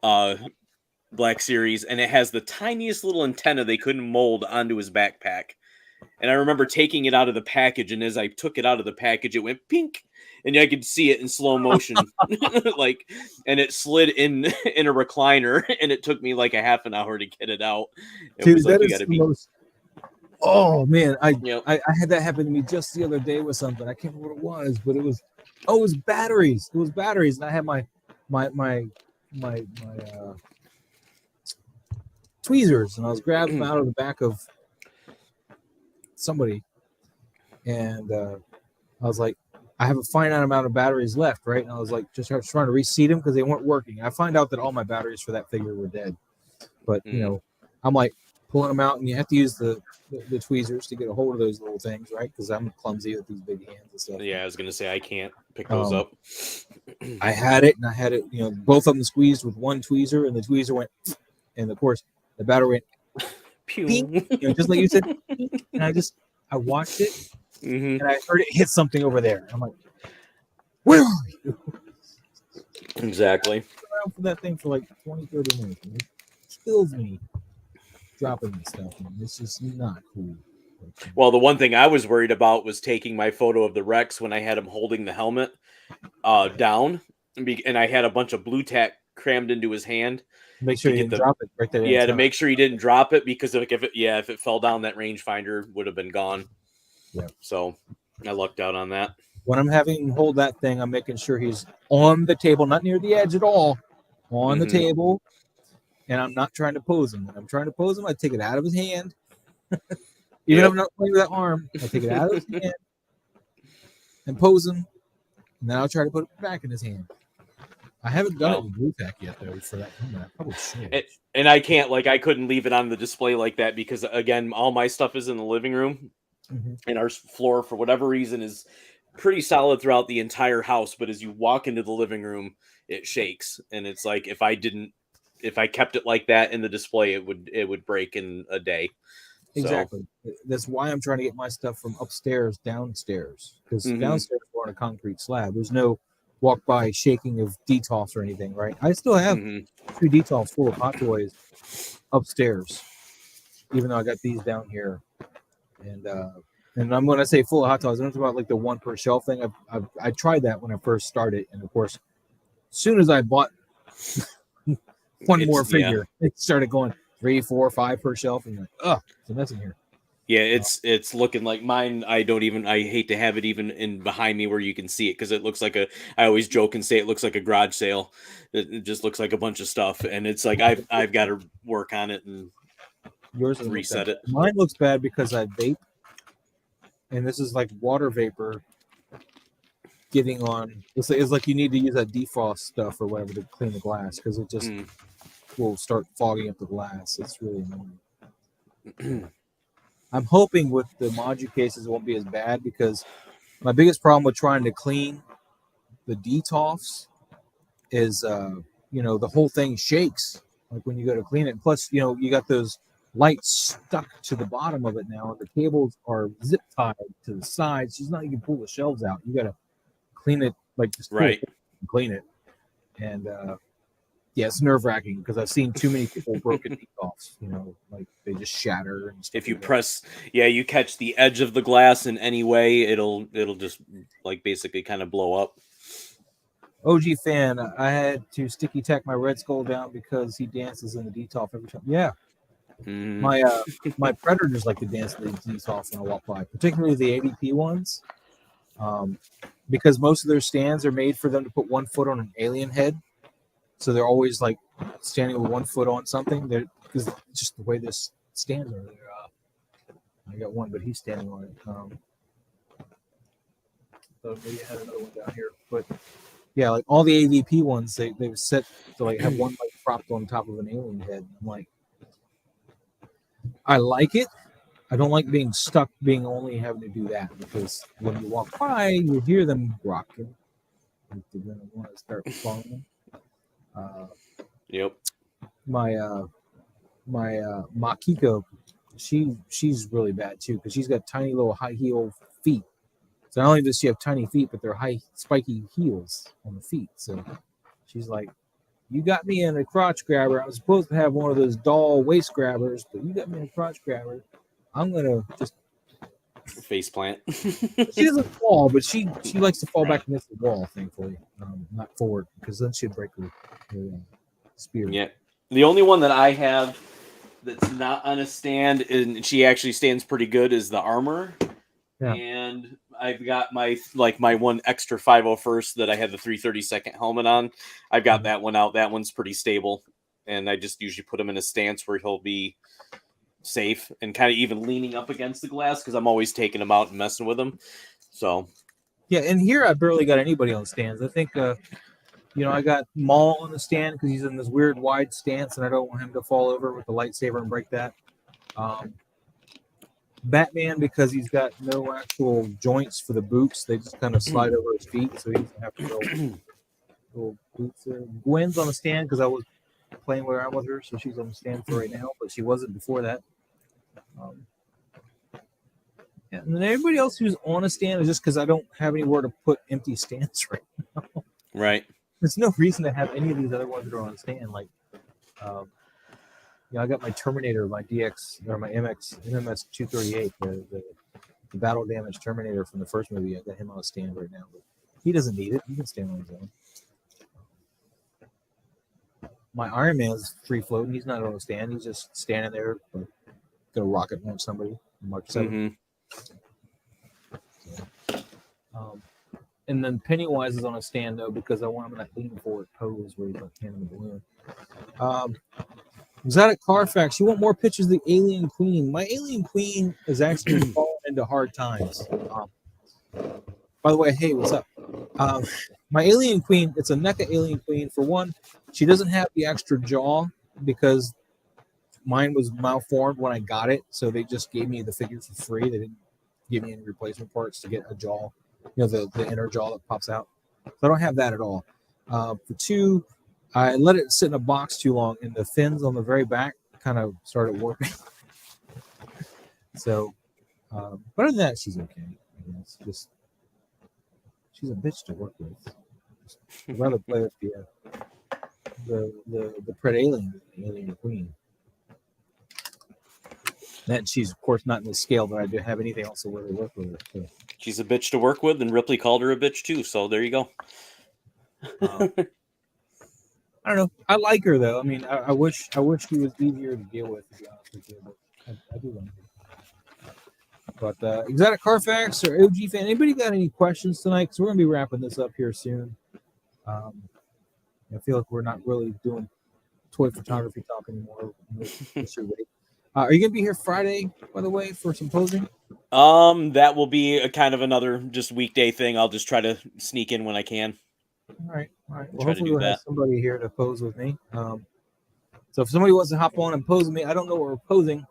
Black Series, and it has the tiniest little antenna they couldn't mold onto his backpack. And I remember taking it out of the package, and as I took it out of the package, it went pink, and I could see it in slow motion, like, and it slid in a recliner, and it took me like a half an hour to get it out. It Dude, was like, you got to be. Oh man, I had that happen to me just the other day with something. I can't remember what it was, but it was batteries. It was batteries, and I had my tweezers, and I was grabbing them out of the back of somebody, and I was like, I have a finite amount of batteries left, right? And I was like, just trying to reseat them because they weren't working. I find out that all my batteries for that figure were dead, but you know, I'm like pulling them out, and you have to use the tweezers to get a hold of those little things, right? Because I'm clumsy with these big hands and stuff. Yeah, I was gonna say I can't pick those up. I had it, you know, both of them squeezed with one tweezer, and the tweezer went, and of course the battery went ping, you know, just like you said. And I watched it, and I heard it hit something over there. I'm like, where are you? Exactly. Around for that thing for like 20-30 minutes. And it kills me dropping this stuff. And it's just not cool. Well, the one thing I was worried about was taking my photo of the Rex when I had him holding the helmet down, and I had a bunch of blue tack crammed into his hand. Make sure you didn't drop it right there. Yeah, to make sure he didn't drop it, because if it fell down, that rangefinder would have been gone. Yeah. So I lucked out on that. When I'm having him hold that thing, I'm making sure he's on the table, not near the edge at all, on the table. And I'm not trying to pose him. When I'm trying to pose him, I take it out of his hand. Even if I'm not playing with that arm, I take it out of his hand and pose him. And then I'll try to put it back in his hand. I haven't done it with blue tack yet, though, for that helmet. I probably should. And I can't, I couldn't leave it on the display like that because, again, all my stuff is in the living room. And our floor, for whatever reason, is pretty solid throughout the entire house. But as you walk into the living room, it shakes. And it's like, if I kept it like that in the display, it would break in a day. Exactly. So that's why I'm trying to get my stuff from upstairs downstairs, because downstairs we're on a concrete slab. There's no walk by shaking of detolfs or anything, right? I still have 2 detolfs full of Hot Toys upstairs, even though I got these down here. And I'm going to say full of Hot Toys. I'm talking about like the 1 per shelf thing. I tried that when I first started, and of course, as soon as I bought one more figure, it started going 3, 4, 5 per shelf, and you're like, it's a mess in here. Yeah, it's looking like mine. I hate to have it even in behind me where you can see it, because it looks like I always joke and say it looks like a garage sale. It just looks like a bunch of stuff, and it's like I've got to work on it and reset it. Mine looks bad because I vape, and this is like water vapor getting on. It's like you need to use that defrost stuff or whatever to clean the glass, because it just will start fogging up the glass. It's really annoying. I'm hoping with the module cases it won't be as bad, because my biggest problem with trying to clean the detolfs is, the whole thing shakes like when you go to clean it. Plus, you got those lights stuck to the bottom of it now, and the cables are zip tied to the sides. So it's not you can pull the shelves out. You got to clean it just clean it, and it's nerve-wracking because I've seen too many people broken detolfs. Like they just shatter. And if you press, you catch the edge of the glass in any way, it'll just basically kind of blow up. OG fan, I had to sticky tack my Red Skull down because he dances in the detolf every time. Yeah, my predators like to dance in the detolf when I walk by, particularly the AVP ones, because most of their stands are made for them to put 1 foot on an alien head. So they're always like standing with 1 foot on something. Because just the way this stands are. I got one, but he's standing on it. So maybe I had another one down here. But yeah, like all the AVP ones, they were set to have one propped on top of an alien head. I'm like, I like it. I don't like being stuck, only having to do that, because when you walk by, you hear them rocking. They're gonna want to start falling. Yep. My Makiko, she's really bad too because she's got tiny little high heel feet. So not only does she have tiny feet, but they're high spiky heels on the feet. So she's like, you got me in a crotch grabber. I was supposed to have one of those doll waist grabbers, but you got me in a crotch grabber. I'm gonna just face plant. She doesn't fall, but she likes to fall back against the wall, thankfully, not forward, because then she'd break her spear. Yeah, the only one that I have that's not on a stand, and she actually stands pretty good, is the armor. Yeah. And I've got my one extra 501st that I had the 332nd helmet on. I've got that one out. That one's pretty stable, and I just usually put him in a stance where he'll be safe and kind of even leaning up against the glass because I'm always taking him out and messing with him. So yeah, and here I barely got anybody on stands. I think I got Maul on the stand because he's in this weird wide stance, and I don't want him to fall over with the lightsaber and break that. Batman, because he's got no actual joints for the boots, they just kind of slide over his feet, so he doesn't have to go little boots there. Gwen's on the stand because I was playing around with her, so she's on the stand for right now, but she wasn't before that. Yeah, and then everybody else who's on a stand is just because I don't have anywhere to put empty stands right now. Right. There's no reason to have any of these other ones that are on a stand. Like, I got my Terminator, my DX, or my MX 238, the battle damage Terminator from the first movie. I got him on a stand right now, but he doesn't need it. He can stand on his own. My Iron Man's free floating. He's not on a stand. He's just standing there, like, gonna rocket launch somebody. Mark 7. So, and then Pennywise is on a stand though because I want him in that lean forward pose where he's like handing the balloon. Exotic Carfax, you want more pictures of the Alien Queen? My Alien Queen is actually falling into hard times. By the way, hey, what's up? My Alien Queen, it's a NECA Alien Queen. For one, she doesn't have the extra jaw because mine was malformed when I got it, so they just gave me the figure for free. They didn't give me any replacement parts to get a jaw, the inner jaw that pops out. So I don't have that at all. For two, I let it sit in a box too long, and the fins on the very back kind of started warping. So, but other than that, she's okay. It's just she's a bitch to work with. I'd rather play with the Pred Alien Queen. That she's of course not in the scale that I do have anything else to really work with her. So. She's a bitch to work with, and Ripley called her a bitch too. So there you go. I don't know. I like her though. I mean, I wish she was easier to deal with. To be honest with you, but I do like her. But Exotic Carfax or OG fan, anybody got any questions tonight? Because we're gonna be wrapping this up here soon. I feel like we're not really doing toy photography talk anymore. Are you gonna be here Friday, by the way, for some posing? That will be a kind of another just weekday thing. I'll just try to sneak in when I can. All right. Well, hopefully we'll have somebody here to pose with me. So if somebody wants to hop on and pose with me, I don't know what we're posing.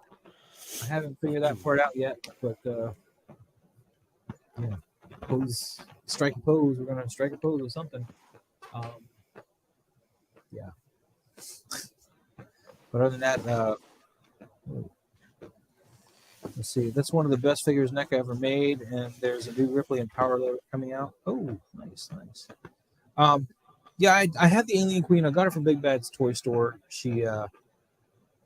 I haven't figured that part out yet, but strike a pose. We're gonna strike a pose or something. Yeah. But other than that, let's see. That's one of the best figures NECA ever made, and there's a new Ripley and Power Loader coming out. Oh, nice. Yeah, I had the Alien Queen. I got her from Big Bad's toy store. She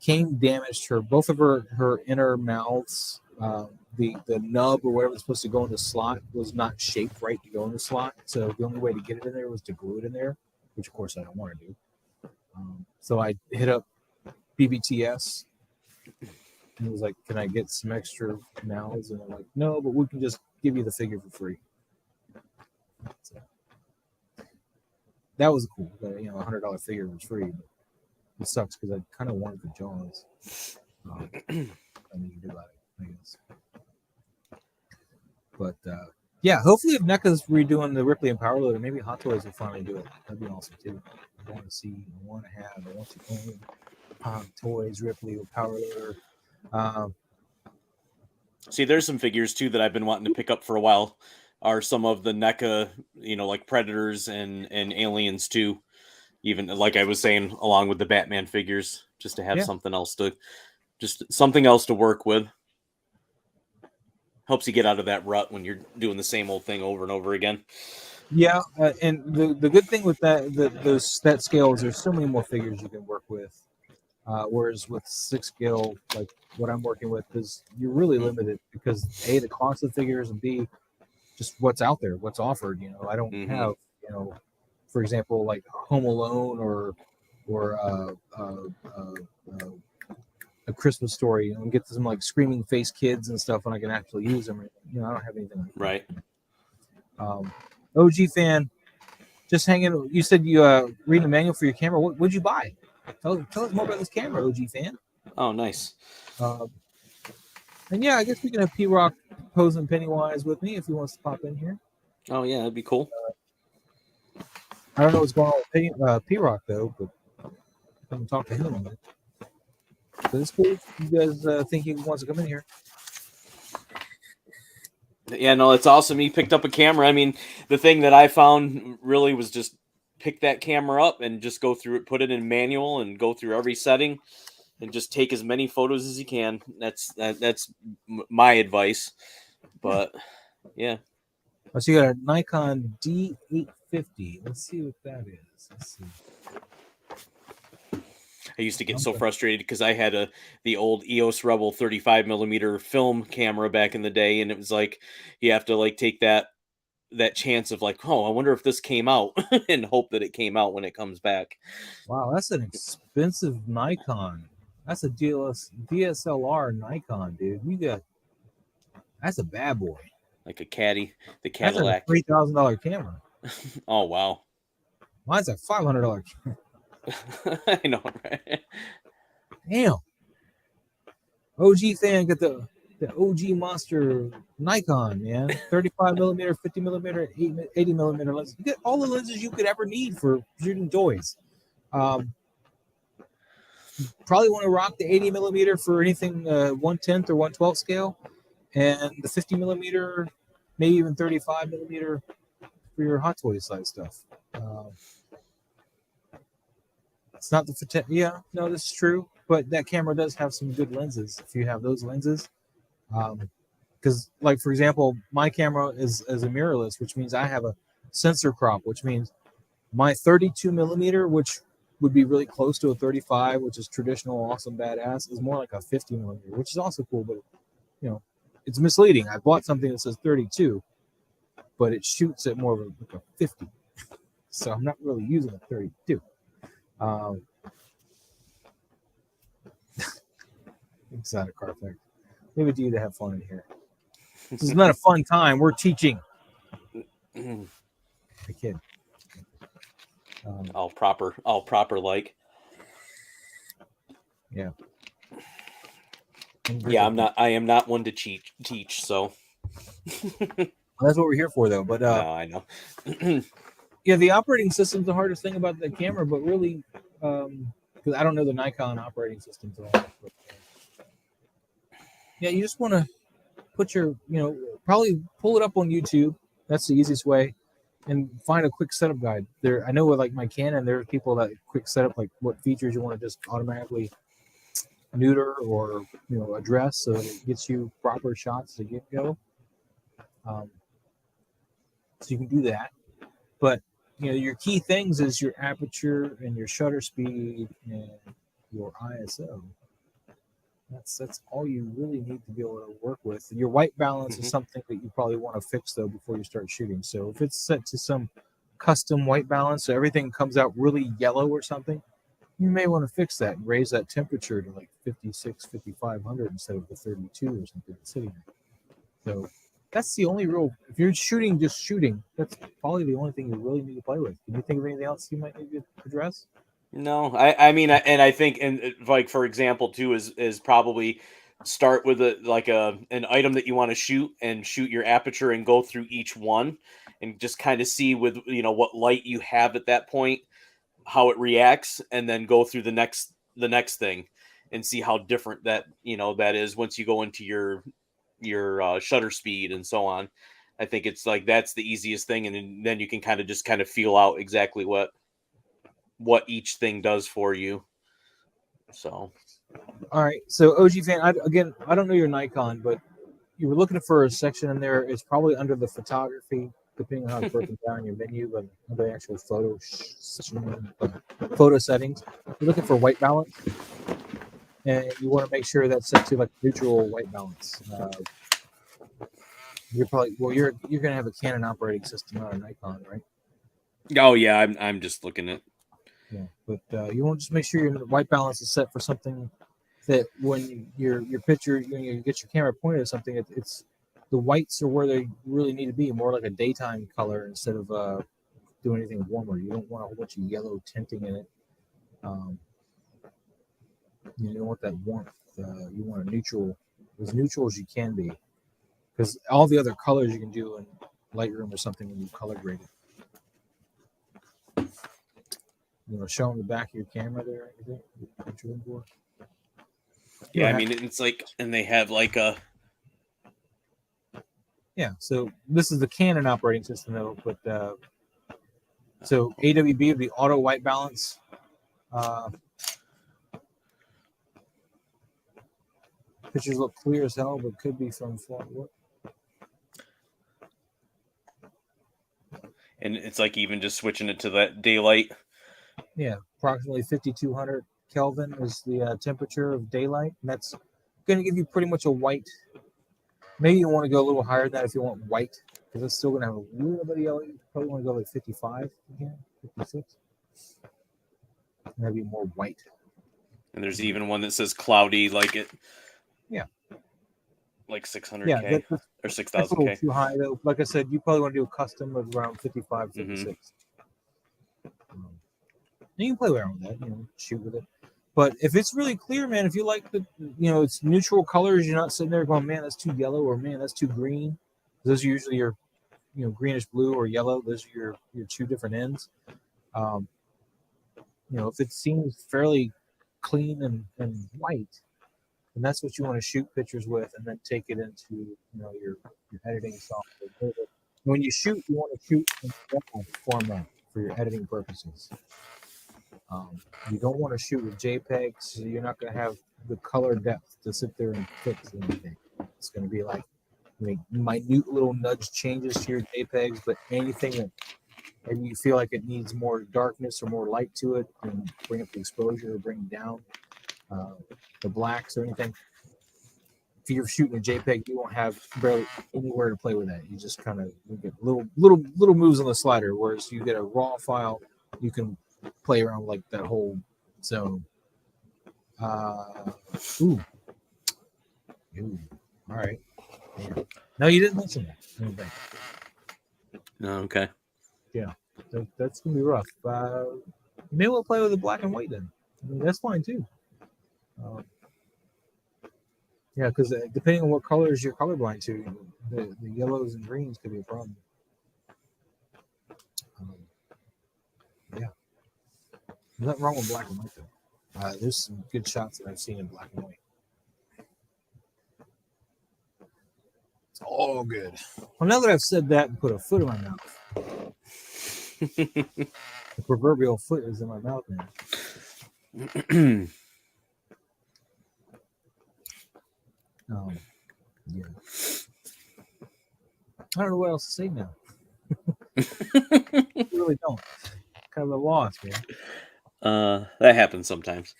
came damaged. Both of her inner mouths, the nub or whatever was supposed to go in the slot was not shaped right to go in the slot. So the only way to get it in there was to glue it in there, which of course I don't want to do. So I hit up BBTS and was like, "Can I get some extra mouths?" And they're like, "No, but we can just give you the figure for free." So, that was cool. $100 figure was free. But it sucks because I kind of wanted the jaws. I need to do about it, I guess. But yeah, hopefully if NECA's redoing the Ripley and Power Loader, maybe Hot Toys will finally do it. That'd be awesome too. I want to own Hot Toys Ripley with Power Loader. See, there's some figures too that I've been wanting to pick up for a while. Are some of the NECA, like Predators and Aliens too. Even like I was saying, along with the Batman figures, just to have something else to work with. Helps you get out of that rut when you're doing the same old thing over and over again. Yeah, and the good thing with that scale is there's so many more figures you can work with. Whereas with 6 scale, like what I'm working with, is you're really limited because A, the cost of figures, and B, just what's out there, what's offered. I don't have, for example, like Home Alone or A Christmas Story, and get some like screaming face kids and stuff when I can actually use them. I don't have anything like right. that. OG fan, just hanging. You said you reading a manual for your camera. What'd you buy? Tell us more about this camera, OG fan. Oh, nice. And yeah, I guess we can have P-Rock posing Pennywise with me if he wants to pop in here. Oh yeah, that'd be cool. I don't know what's going on with P-Rock though, but come talk to him a minute. So it's cool. You guys think he wants to come in here? Yeah, no, it's awesome. He picked up a camera. I mean, the thing that I found really was just pick that camera up and just go through it, put it in manual, and go through every setting, and just take as many photos as you can. That's my advice. But yeah. So you got a Nikon D850. Let's see what that is. Let's see. I used to get so frustrated because I had the old EOS Rebel 35mm film camera back in the day, and it was like you have to like take that chance of like, oh, I wonder if this came out, and hope that it came out when it comes back. Wow, that's an expensive Nikon. That's a DSLR Nikon, dude. That's a bad boy. Like a caddy, the Cadillac. That's a $3,000 camera. Oh wow. Mine's a $500 camera. I know, right? Damn. OG fan got the OG monster Nikon, man. 35mm, 50mm, 80mm lens. You get all the lenses you could ever need for shooting toys. Probably want to rock the 80mm for anything 1/10 or 1/12 scale, and the 50mm, maybe even 35mm for your Hot Toys size stuff. It's not the this is true, but that camera does have some good lenses. If you have those lenses, because like for example, my camera is a mirrorless, which means I have a sensor crop, which means my 32mm, which would be really close to a 35, which is traditional, awesome, badass, is more like a 50mm, which is also cool, but it's misleading. I bought something that says 32, but it shoots at more of like a 50, so I'm not really using a 32. Exotic car effect. Leave it to you to have fun in here. This is not a fun time. We're teaching. The kid. All proper like. Yeah. Yeah, I am not one to teach, so that's what we're here for though. But no, I know. Yeah, the operating system's the hardest thing about the camera, but really, because I don't know the Nikon operating systems at all. But, yeah, you just want to put your, probably pull it up on YouTube. That's the easiest way, and find a quick setup guide. I know with like my Canon, there's people that quick setup, like what features you want to just automatically neuter or address, so that it gets you proper shots to get go. So you can do that, but your key things is your aperture and your shutter speed and your ISO. That's all you really need to be able to work with. Your white balance is something that you probably want to fix though before you start shooting. So if it's set to some custom white balance, so everything comes out really yellow or something, you may want to fix that and raise that temperature to like 56, 5500 instead of the 32 or something sitting there. So that's the only real, if you're shooting, that's probably the only thing you really need to play with. Can you think of anything else you might need to address? No, I mean, and I think, and like, for example, too, is probably start with an item that you want to shoot and shoot your aperture and go through each one and just kind of see with, what light you have at that point, how it reacts, and then go through the next thing and see how different that is once you go into your shutter speed and so on. I think it's like that's the easiest thing, and then you can kind of feel out exactly what each thing does for you. So, all right. So OG fan, I don't know your Nikon, but you were looking for a section in there. It's probably under the photography, depending on how it's broken down in your menu, but under the actual photo settings. You're looking for white balance, and you want to make sure that's set to like neutral white balance. You're gonna have a Canon operating system, not a Nikon, right? oh yeah, I'm just looking at. Yeah, but you want to just make sure your white balance is set for something that when your picture, when you get your camera pointed at something, it's the whites are where they really need to be, more like a daytime color instead of doing anything warmer. You don't want a whole bunch of yellow tinting in it. You don't want that warmth. You want a neutral, as neutral as you can be, because all the other colors you can do in Lightroom or something when you color grade it. Showing the back of your camera there. Yeah, I mean, it's like, and they have like a. Yeah, so this is the Canon operating system, though. But so AWB would be auto white balance. Pictures look clear as hell, but could be from far. And it's like even just switching it to that daylight. Yeah, approximately 5,200 Kelvin is the temperature of daylight, and that's going to give you pretty much a white. Maybe you want to go a little higher than that if you want white, because it's still going to have a little bit of yellow. You probably want to go like 55 again, 56. Maybe more white. And there's even one that says cloudy, like it. Yeah. Like 600K or 6,000K. That's a little too high, though. Like I said, you probably want to do a custom of around 55, 56. You can play around with that, shoot with it. But if it's really clear, man, if you like it's neutral colors, you're not sitting there going, man, that's too yellow, or man, that's too green. Those are usually your, greenish blue or yellow. Those are your two different ends. If it seems fairly clean and white, then that's what you want to shoot pictures with, and then take it into your editing software. When you shoot, you want to shoot in RAW format for your editing purposes. You don't want to shoot with JPEGs. So you're not going to have the color depth to sit there and fix anything. It's going to be like minute little nudge changes to your JPEGs, but anything that maybe you feel like it needs more darkness or more light to it, and bring up the exposure or bring down the blacks or anything. If you're shooting a JPEG, you won't have barely anywhere to play with that. You just kind of get little moves on the slider. Whereas you get a RAW file, you can play around like that whole zone. Ooh. All right. Yeah. No, you didn't mention that. No, okay. Yeah, that's gonna be rough. Maybe we'll play with the black and white then. That's fine too. Yeah, because depending on what colors you're colorblind to, the yellows and greens could be a problem. Yeah. There's nothing wrong with black and white, though. There's some good shots that I've seen in black and white. It's all good. Well, now that I've said that and put a foot in my mouth, the proverbial foot is in my mouth now. Yeah. I don't know what else to say now. I really don't. Kind of a loss, man. That happens sometimes.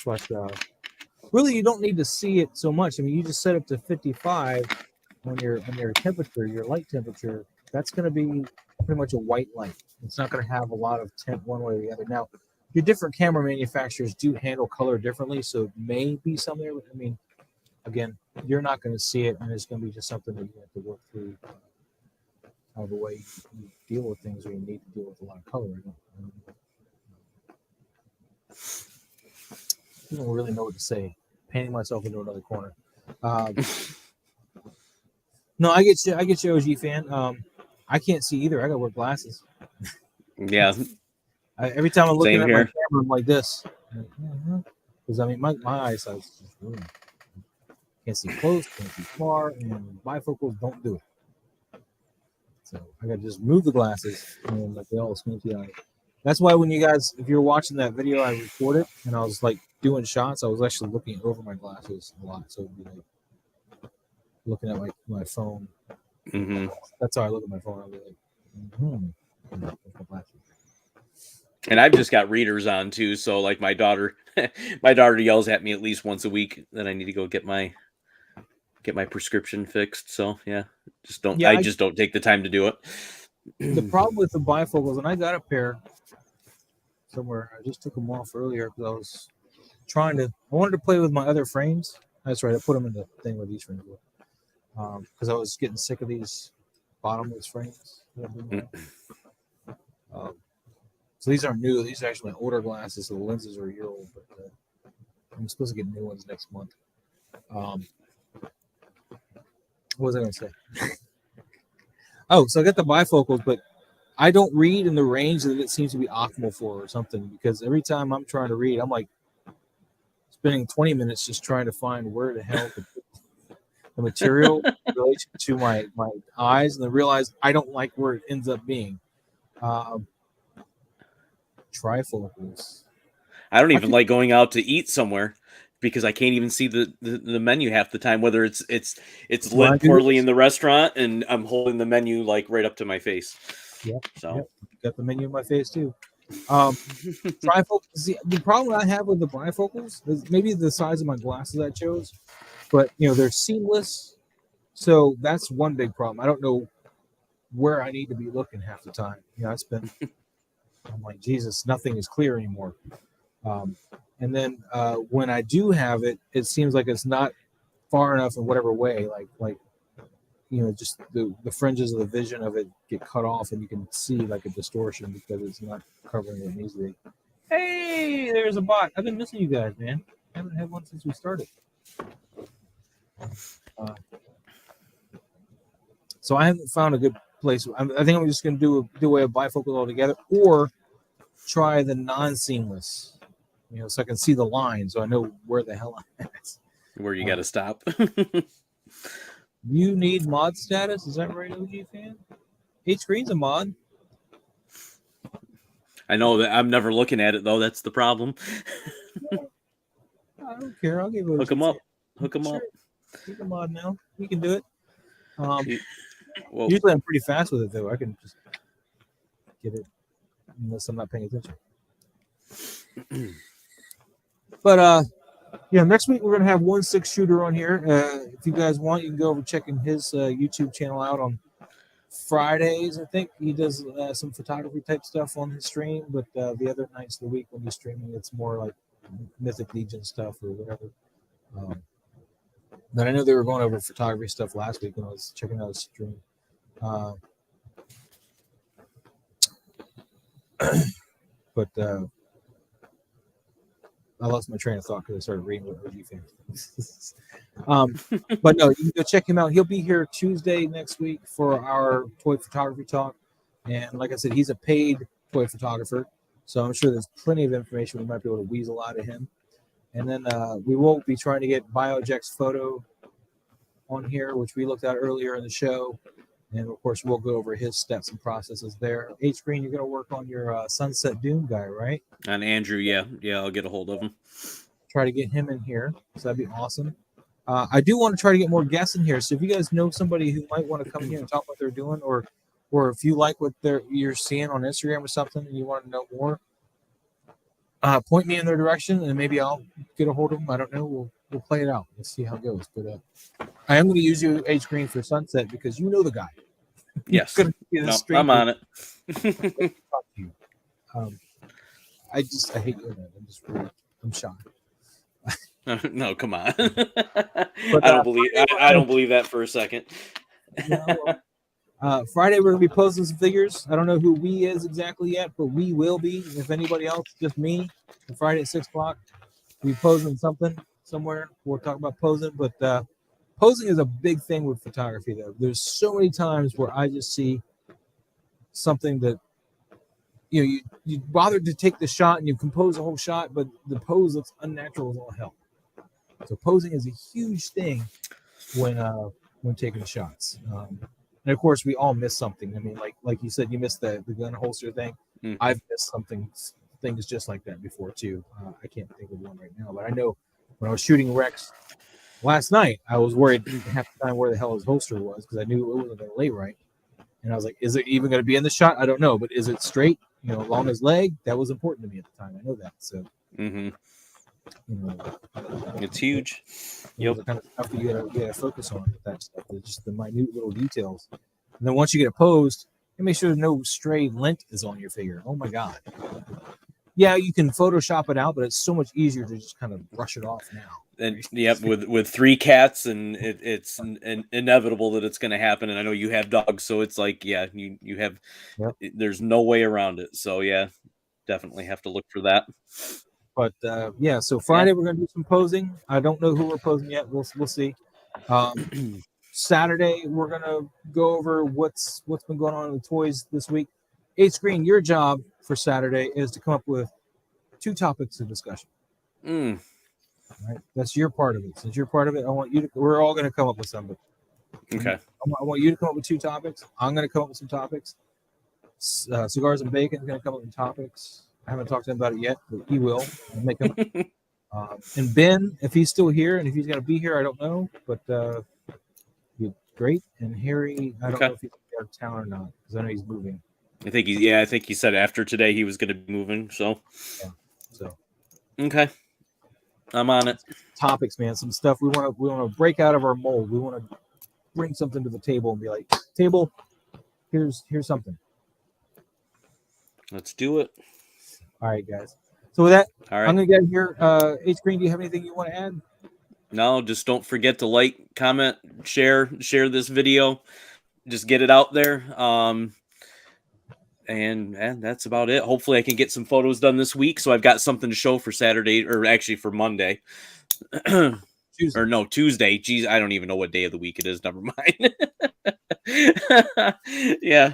But really, you don't need to see it so much. I mean, you just set it to 55 on your temperature, your light temperature. That's going to be pretty much a white light. It's not going to have a lot of tint one way or the other. Now, your different camera manufacturers do handle color differently, so it may be some there. But I mean, again, you're not going to see it, and it's going to be just something that you have to work through. The way you deal with things, or you need to deal with a lot of color. I don't really know what to say. Painting myself into another corner. No, I get you, OG fan. I can't see either. I got to wear glasses. Yeah. Every time I'm looking at my camera, I'm like this. Because I mean, my eyesight is just ruined. Can't see close, can't see far, and bifocals don't do it. So I got to just move the glasses, and like they all squinty eyed. That's why when you guys, if you're watching that video I recorded and I was like doing shots, I was actually looking over my glasses a lot. So it'd be like looking at my phone. Mm-hmm. That's how I look at my phone. I'll be like, And I've just got readers on too. So like my daughter yells at me at least once a week that I need to go get my prescription fixed. So yeah, I just don't take the time to do it. The problem with the bifocals, and I got a pair somewhere. I just took them off earlier because I wanted to play with my other frames. That's right. I put them in the thing where these frames were. Because I was getting sick of these bottomless frames. So these aren't new. These are actually my older glasses, so the lenses are a year old. But I'm supposed to get new ones next month. What was I going to say? Oh, so I got the bifocals, but I don't read in the range that it seems to be optimal for or something, because every time I'm trying to read, I'm like spending 20 minutes just trying to find where the hell to put the material in relation to my eyes, and then realize I don't like where it ends up being. Trifocals. I don't even like going out to eat somewhere because I can't even see the menu half the time, whether it's lit poorly in the restaurant and I'm holding the menu like right up to my face. Yeah. So got the menu in my face too. Trifocals. See, the problem I have with the bifocals is maybe the size of my glasses I chose, but they're seamless. So that's one big problem. I don't know where I need to be looking half the time. I'm like, Jesus, nothing is clear anymore. And then when I do have it, it seems like it's not far enough in whatever way, like just the fringes of the vision of it get cut off, and you can see like a distortion because it's not covering it easily. Hey, there's a bot. I've been missing you guys, man. I haven't had one since we started. So I haven't found a good place. I think I'm just going to do away with bifocals altogether, or try the non-seamless, so I can see the line, so I know where the hell I'm at. Where you got to stop. You need mod status? Is that right, OG fan? H-Green's a mod. I know that I'm never looking at it, though. That's the problem. I don't care. I'll give it a Hook him up. Hook him up. He's a mod now. He can do it. Usually I'm pretty fast with it, though. I can just get it unless I'm not paying attention. But next week we're gonna have 1/6 shooter on here. If you guys want, you can go over checking his YouTube channel out on Fridays. I think he does some photography type stuff on his stream, but the other nights of the week when he's streaming, it's more like Mythic Legion stuff or whatever. But I know they were going over photography stuff last week when I was checking out his stream. But I lost my train of thought because I started reading what OG fans. But no, you can go check him out. He'll be here Tuesday next week for our toy photography talk. And like I said, he's a paid toy photographer. So I'm sure there's plenty of information we might be able to weasel out of him. And then we will be trying to get BioJack's photo on here, which we looked at earlier in the show. And of course, we'll go over his steps and processes there. H-Green, you're going to work on your Sunset Doom guy, right? On Andrew, yeah, I'll get a hold of him. Try to get him in here, so that'd be awesome. I do want to try to get more guests in here. So if you guys know somebody who might want to come in here and talk what they're doing, or if you like what you're seeing on Instagram or something, and you want to know more, point me in their direction, and maybe I'll get a hold of them. I don't know. We'll play it out. Let's see how it goes. But I am going to use you, H-Green, for Sunset because you know the guy. Yes. I'm on it. I hate doing that. I'm shy. No, come on. I don't believe that for a second. Friday we're gonna be posting some figures. I don't know who we is exactly yet, but we will be. If anybody else, just me. On Friday at 6:00, we'll be posing something somewhere. We'll talk about posing, but posing is a big thing with photography, though. There's so many times where I just see something that you bothered to take the shot and you compose the whole shot, but the pose looks unnatural as all hell. So posing is a huge thing when taking shots. And of course, we all miss something. I mean, like you said, you missed the gun holster thing. I've missed things just like that before too. I can't think of one right now, but I know when I was shooting Rex last night, I was worried half the time where the hell his holster was because I knew it wasn't going to lay right. And I was like, is it even going to be in the shot? I don't know, but is it straight, along his leg? That was important to me at the time. I know that. So, it's huge. The kind of stuff that you gotta focus on with that stuff. It's just the minute little details. And then once you get it posed, you make sure no stray lint is on your figure. Oh my God. Yeah, you can Photoshop it out, but it's so much easier to just kind of brush it off now. And with 3 cats, and it's inevitable that it's going to happen. And I know you have dogs, so it's like, you have. There's no way around it. So definitely have to look for that. But so Friday we're going to do some posing. I don't know who we're posing yet. We'll see. Saturday we're going to go over what's been going on in the toys this week. H-Screen, your job for Saturday is to come up with 2 topics of discussion. All right, that's your part of it. Since you're part of it, I want you to. We're all going to come up with something. Okay. I want you to come up with 2 topics. I'm going to come up with some topics. Cigars and Bacon is going to come up with topics. I haven't talked to him about it yet, but he will. I'll make him. And Ben, if he's still here, and if he's going to be here, I don't know, but great. And Harry, I don't know if he's out of town or not because I know he's moving. I think he said after today he was going to be moving. So, okay, I'm on it. Topics, man. Some stuff we want to break out of our mold. We want to bring something to the table and be like, table, here's something. Let's do it. All right, guys. So with that, all right. I'm going to get here. H-Green, do you have anything you want to add? No, just don't forget to like, comment, share this video. Just get it out there. And that's about it. Hopefully I can get some photos done this week, so I've got something to show for Saturday, or actually for Monday. Tuesday. Or no, Tuesday. Geez, I don't even know what day of the week it is. Never mind.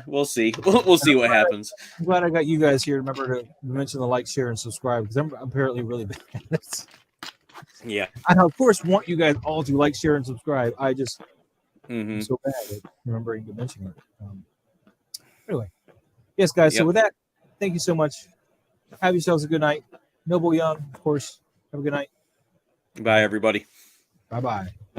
We'll see. We'll see what happens. I'm glad I got you guys here. Remember to mention the like, share, and subscribe, because I'm apparently really bad at this. Yeah. I, of course, want you guys all to like, share, and subscribe. I just am so bad at remembering to mention it. Anyway. Yes, guys. So with that, thank you so much. Have yourselves a good night. Noble Young, of course. Have a good night. Bye, everybody. Bye-bye.